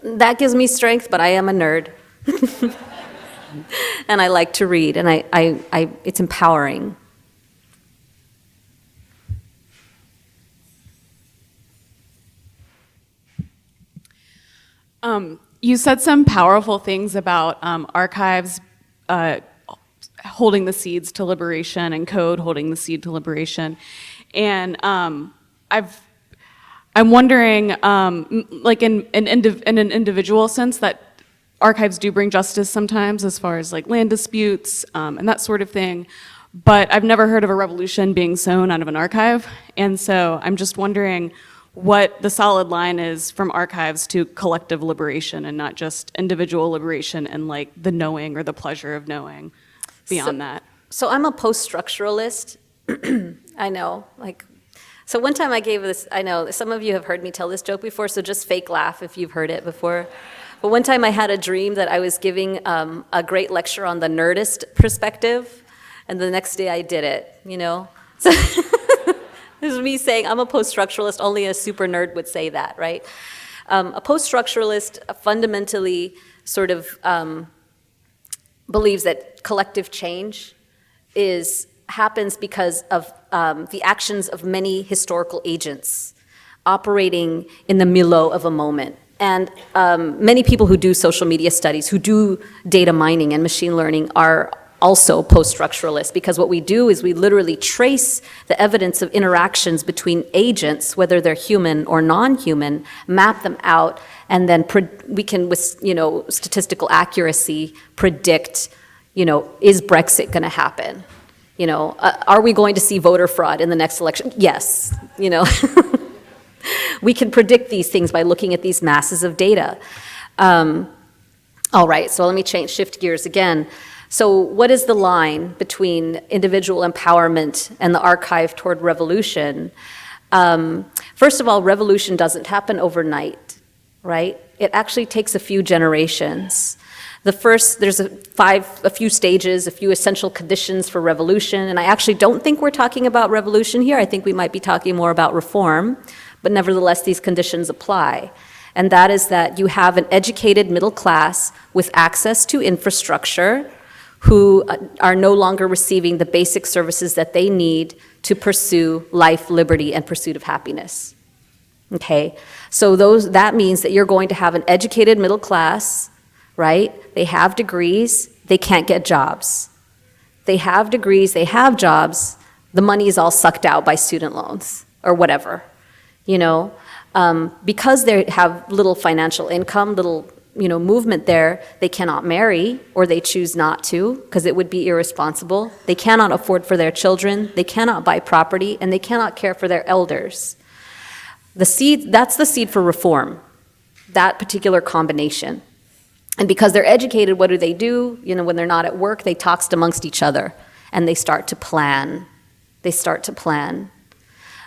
That gives me strength, but I am a nerd. And I like to read, and it's empowering. You said some powerful things about archives holding the seeds to liberation and code holding the seed to liberation. And I'm wondering, like in an individual sense, that archives do bring justice sometimes, as far as like land disputes and that sort of thing. But I've never heard of a revolution being sown out of an archive, and so I'm just wondering what the solid line is from archives to collective liberation, and not just individual liberation and like the knowing or the pleasure of knowing beyond that. So I'm a post-structuralist. I know, like, so one time I gave this, I know some of you have heard me tell this joke before, so just fake laugh if you've heard it before. But one time I had a dream that I was giving a great lecture on the nerdist perspective, and the next day I did it, you know? So this is me saying I'm a post-structuralist, only a super nerd would say that, right? A post-structuralist fundamentally sort of believes that collective change happens because of the actions of many historical agents operating in the milieu of a moment. And many people who do social media studies, who do data mining and machine learning, are also post-structuralists, because what we do is we literally trace the evidence of interactions between agents, whether they're human or non-human, map them out, and then we can, with statistical accuracy, predict, is Brexit going to happen? Are we going to see voter fraud in the next election? Yes, We can predict these things by looking at these masses of data. All right, so let me shift gears again. So what is the line between individual empowerment and the archive toward revolution? First of all, revolution doesn't happen overnight, right? It actually takes a few generations. There's a few stages, a few essential conditions for revolution, and I actually don't think we're talking about revolution here. I think we might be talking more about reform, but nevertheless, these conditions apply. And that is that you have an educated middle class with access to infrastructure who are no longer receiving the basic services that they need to pursue life, liberty, and pursuit of happiness. Okay, so that means that you're going to have an educated middle class, right? They have degrees, they can't get jobs. They have degrees, they have jobs, the money is all sucked out by student loans or whatever, because they have little financial income, little movement there, they cannot marry, or they choose not to because it would be irresponsible. They cannot afford for their children, they cannot buy property, and they cannot care for their elders. That's the seed for reform, that particular combination. And because they're educated, what do? When they're not at work, they talk amongst each other, and they start to plan.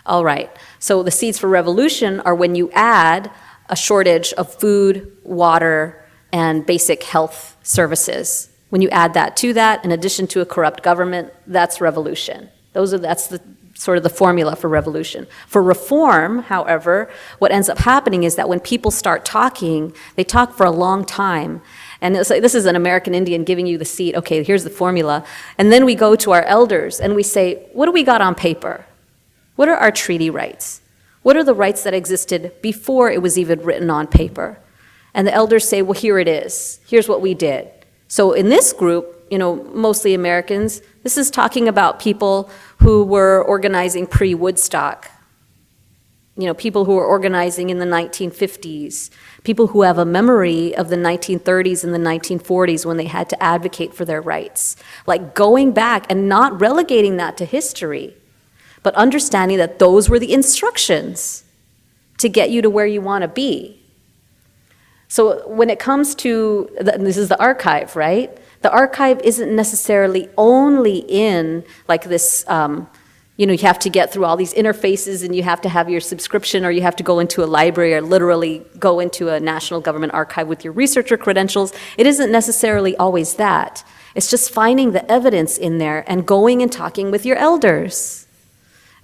All right, so the seeds for revolution are when you add a shortage of food, water, and basic health services. When you add that to that, in addition to a corrupt government, that's revolution. That's the sort of the formula for revolution. For reform, however, what ends up happening is that when people start talking, they talk for a long time. And it's like, this is an American Indian giving you the seed. Okay, here's the formula. And then we go to our elders and we say, what do we got on paper? What are our treaty rights? What are the rights that existed before it was even written on paper? And the elders say, well, here it is. Here's what we did. So in this group, mostly Americans, this is talking about people who were organizing pre-Woodstock. People who were organizing in the 1950s, people who have a memory of the 1930s and the 1940s when they had to advocate for their rights. Like going back and not relegating that to history, but understanding that those were the instructions to get you to where you want to be. So when it comes to, this is the archive, right? The archive isn't necessarily only in like this, you have to get through all these interfaces and you have to have your subscription or you have to go into a library or literally go into a national government archive with your researcher credentials. It isn't necessarily always that. It's just finding the evidence in there and going and talking with your elders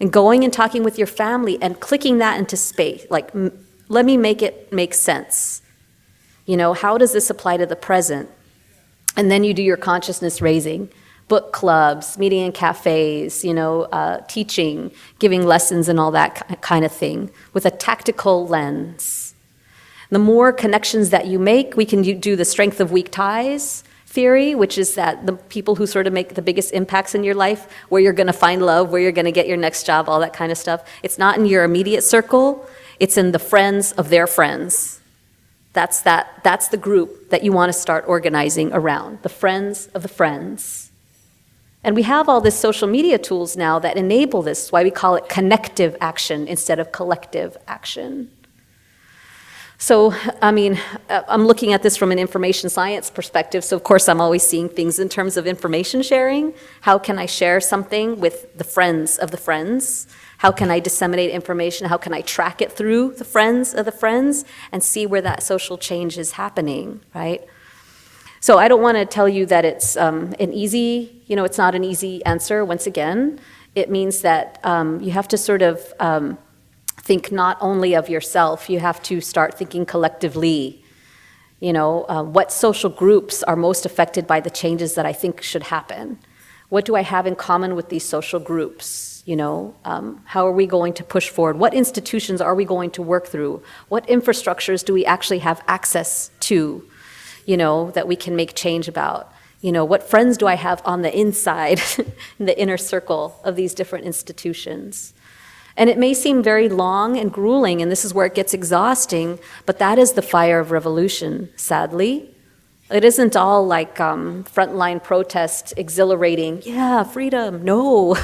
and going and talking with your family and clicking that into space. Like, let me make it make sense. How does this apply to the present? And then you do your consciousness raising. Book clubs, meeting in cafes, teaching, giving lessons and all that kind of thing with a tactical lens. The more connections that you make, we can do the strength of weak ties theory, which is that the people who sort of make the biggest impacts in your life, where you're going to find love, where you're going to get your next job, all that kind of stuff. It's not in your immediate circle, it's in the friends of their friends. That's the group that you want to start organizing around, the friends of the friends. And we have all these social media tools now that enable this, why we call it connective action instead of collective action. So, I'm looking at this from an information science perspective, so of course I'm always seeing things in terms of information sharing. How can I share something with the friends of the friends? How can I disseminate information? How can I track it through the friends of the friends and see where that social change is happening, right? So I don't want to tell you that it's it's not an easy answer. Once again, it means that you have to sort of think not only of yourself, you have to start thinking collectively. What social groups are most affected by the changes that I think should happen? What do I have in common with these social groups? How are we going to push forward? What institutions are we going to work through? What infrastructures do we actually have access to? That we can make change about. What friends do I have on the inside, in the inner circle of these different institutions? And it may seem very long and grueling, and this is where it gets exhausting, but that is the fire of revolution, sadly. It isn't all like frontline protest, exhilarating, yeah, freedom, no.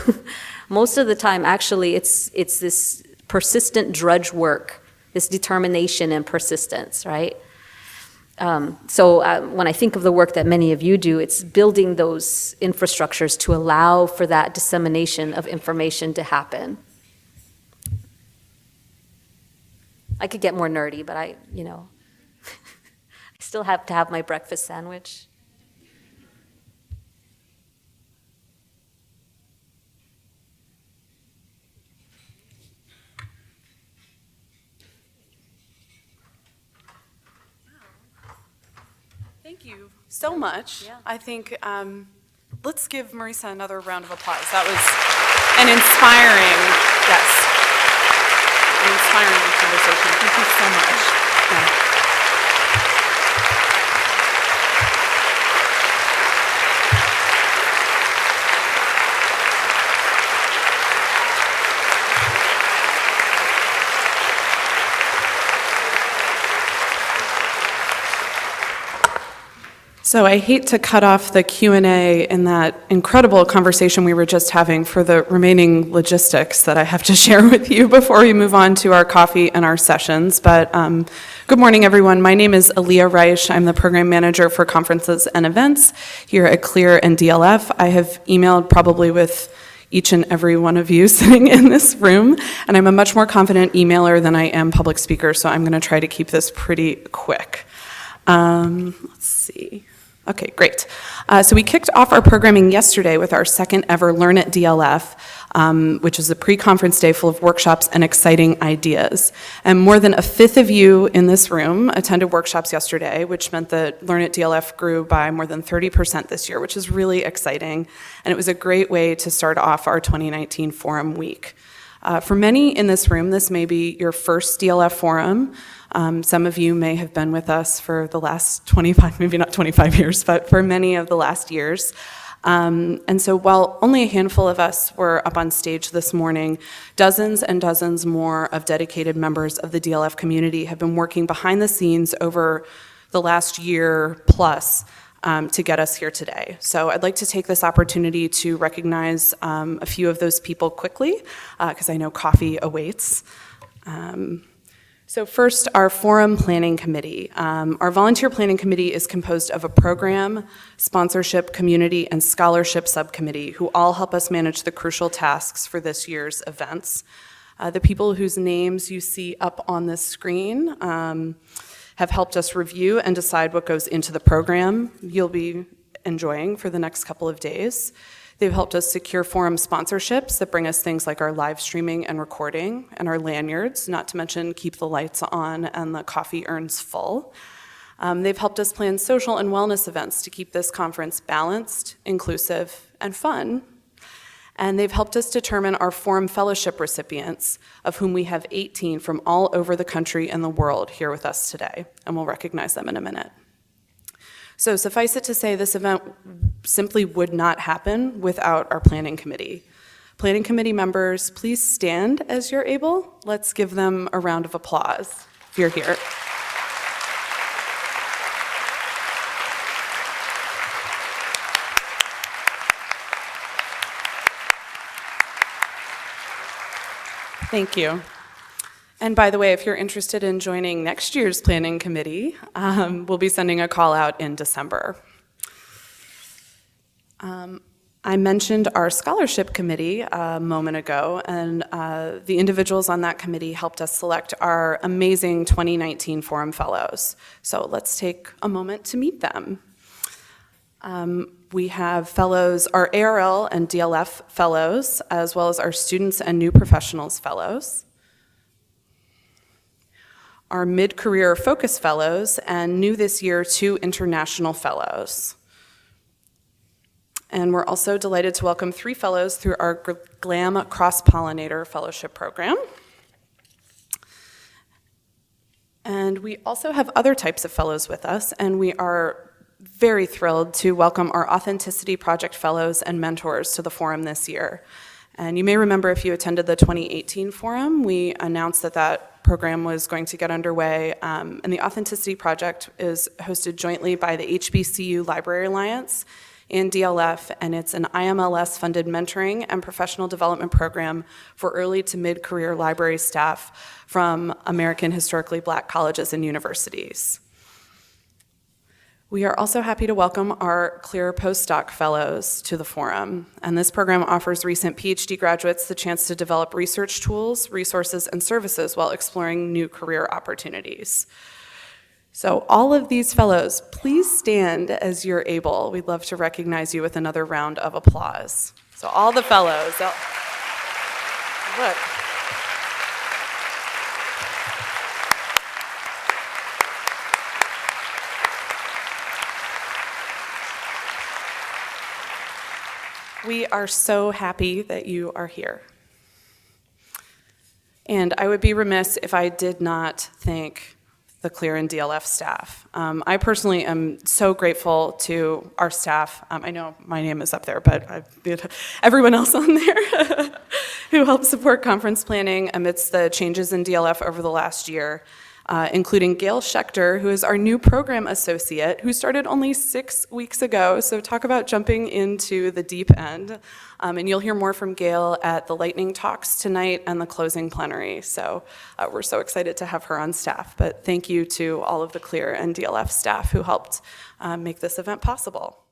Most of the time, actually, it's this persistent drudge work, this determination and persistence, right? So when I think of the work that many of you do, it's building those infrastructures to allow for that dissemination of information to happen. I could get more nerdy, but I still have to have my breakfast sandwich. Thank you so much. Yeah. I think let's give Marisa another round of applause. That was an inspiring, an inspiring conversation. Thank you so much. Yeah. So I hate to cut off the Q&A in that incredible conversation we were just having for the remaining logistics that I have to share with you before we move on to our coffee and our sessions. But good morning, everyone. My name is Aaliyah Reich. I'm the program manager for conferences and events here at CLEAR and DLF. I have emailed probably with each and every one of you sitting in this room, and I'm a much more confident emailer than I am public speaker, so I'm going to try to keep this pretty quick. Let's see. Okay, great. So we kicked off our programming yesterday with our second ever Learn at DLF, which is a pre-conference day full of workshops and exciting ideas. And more than a fifth of you in this room attended workshops yesterday, which meant that Learn at DLF grew by more than 30% this year, which is really exciting. And it was a great way to start off our 2019 Forum Week. For many in this room, this may be your first DLF Forum. Some of you may have been with us for the last 25, maybe not 25 years, but for many of the last years. And so while only a handful of us were up on stage this morning, dozens and dozens more of dedicated members of the DLF community have been working behind the scenes over the last year plus to get us here today. So I'd like to take this opportunity to recognize a few of those people quickly, because I know coffee awaits. So first, our Forum Planning Committee. Our Volunteer Planning Committee is composed of a program, sponsorship, community, and scholarship subcommittee who all help us manage the crucial tasks for this year's events. The people whose names you see up on this screen have helped us review and decide what goes into the program you'll be enjoying for the next couple of days. They've helped us secure forum sponsorships that bring us things like our live streaming and recording and our lanyards, not to mention keep the lights on and the coffee urns full. They've helped us plan social and wellness events to keep this conference balanced, inclusive, and fun. And they've helped us determine our Forum Fellowship recipients, of whom we have 18 from all over the country and the world here with us today, and we'll recognize them in a minute. So suffice it to say, this event simply would not happen without our planning committee. Planning committee members, please stand as you're able. Let's give them a round of applause if you're here. Thank you. And by the way, if you're interested in joining next year's planning committee, we'll be sending a call out in December. I mentioned our scholarship committee a moment ago, and the individuals on that committee helped us select our amazing 2019 Forum Fellows. So let's take a moment to meet them. We have fellows, our ARL and DLF fellows, as well as our students and new professionals fellows, our mid-career focus fellows, and new this year, 2 international fellows. And we're also delighted to welcome 3 fellows through our GLAM Cross-Pollinator Fellowship Program. And we also have other types of fellows with us, and we are very thrilled to welcome our Authenticity Project fellows and mentors to the forum this year. And you may remember if you attended the 2018 forum, we announced that that program was going to get underway, and the Authenticity Project is hosted jointly by the HBCU Library Alliance and DLF, and it's an IMLS-funded mentoring and professional development program for early to mid-career library staff from American historically Black colleges and universities. We are also happy to welcome our CLEAR postdoc fellows to the forum, and this program offers recent PhD graduates the chance to develop research tools, resources, and services while exploring new career opportunities. So all of these fellows, please stand as you're able. We'd love to recognize you with another round of applause. So all the fellows, look. We are so happy that you are here. And I would be remiss if I did not thank the CLEAR and DLF staff. I personally am so grateful to our staff. I know my name is up there, but everyone else on there who helped support conference planning amidst the changes in DLF over the last year. Including Gail Schechter, who is our new program associate, who started only 6 weeks ago, so talk about jumping into the deep end. And you'll hear more from Gail at the lightning talks tonight and the closing plenary, so we're so excited to have her on staff. But thank you to all of the CLEAR and DLF staff who helped make this event possible.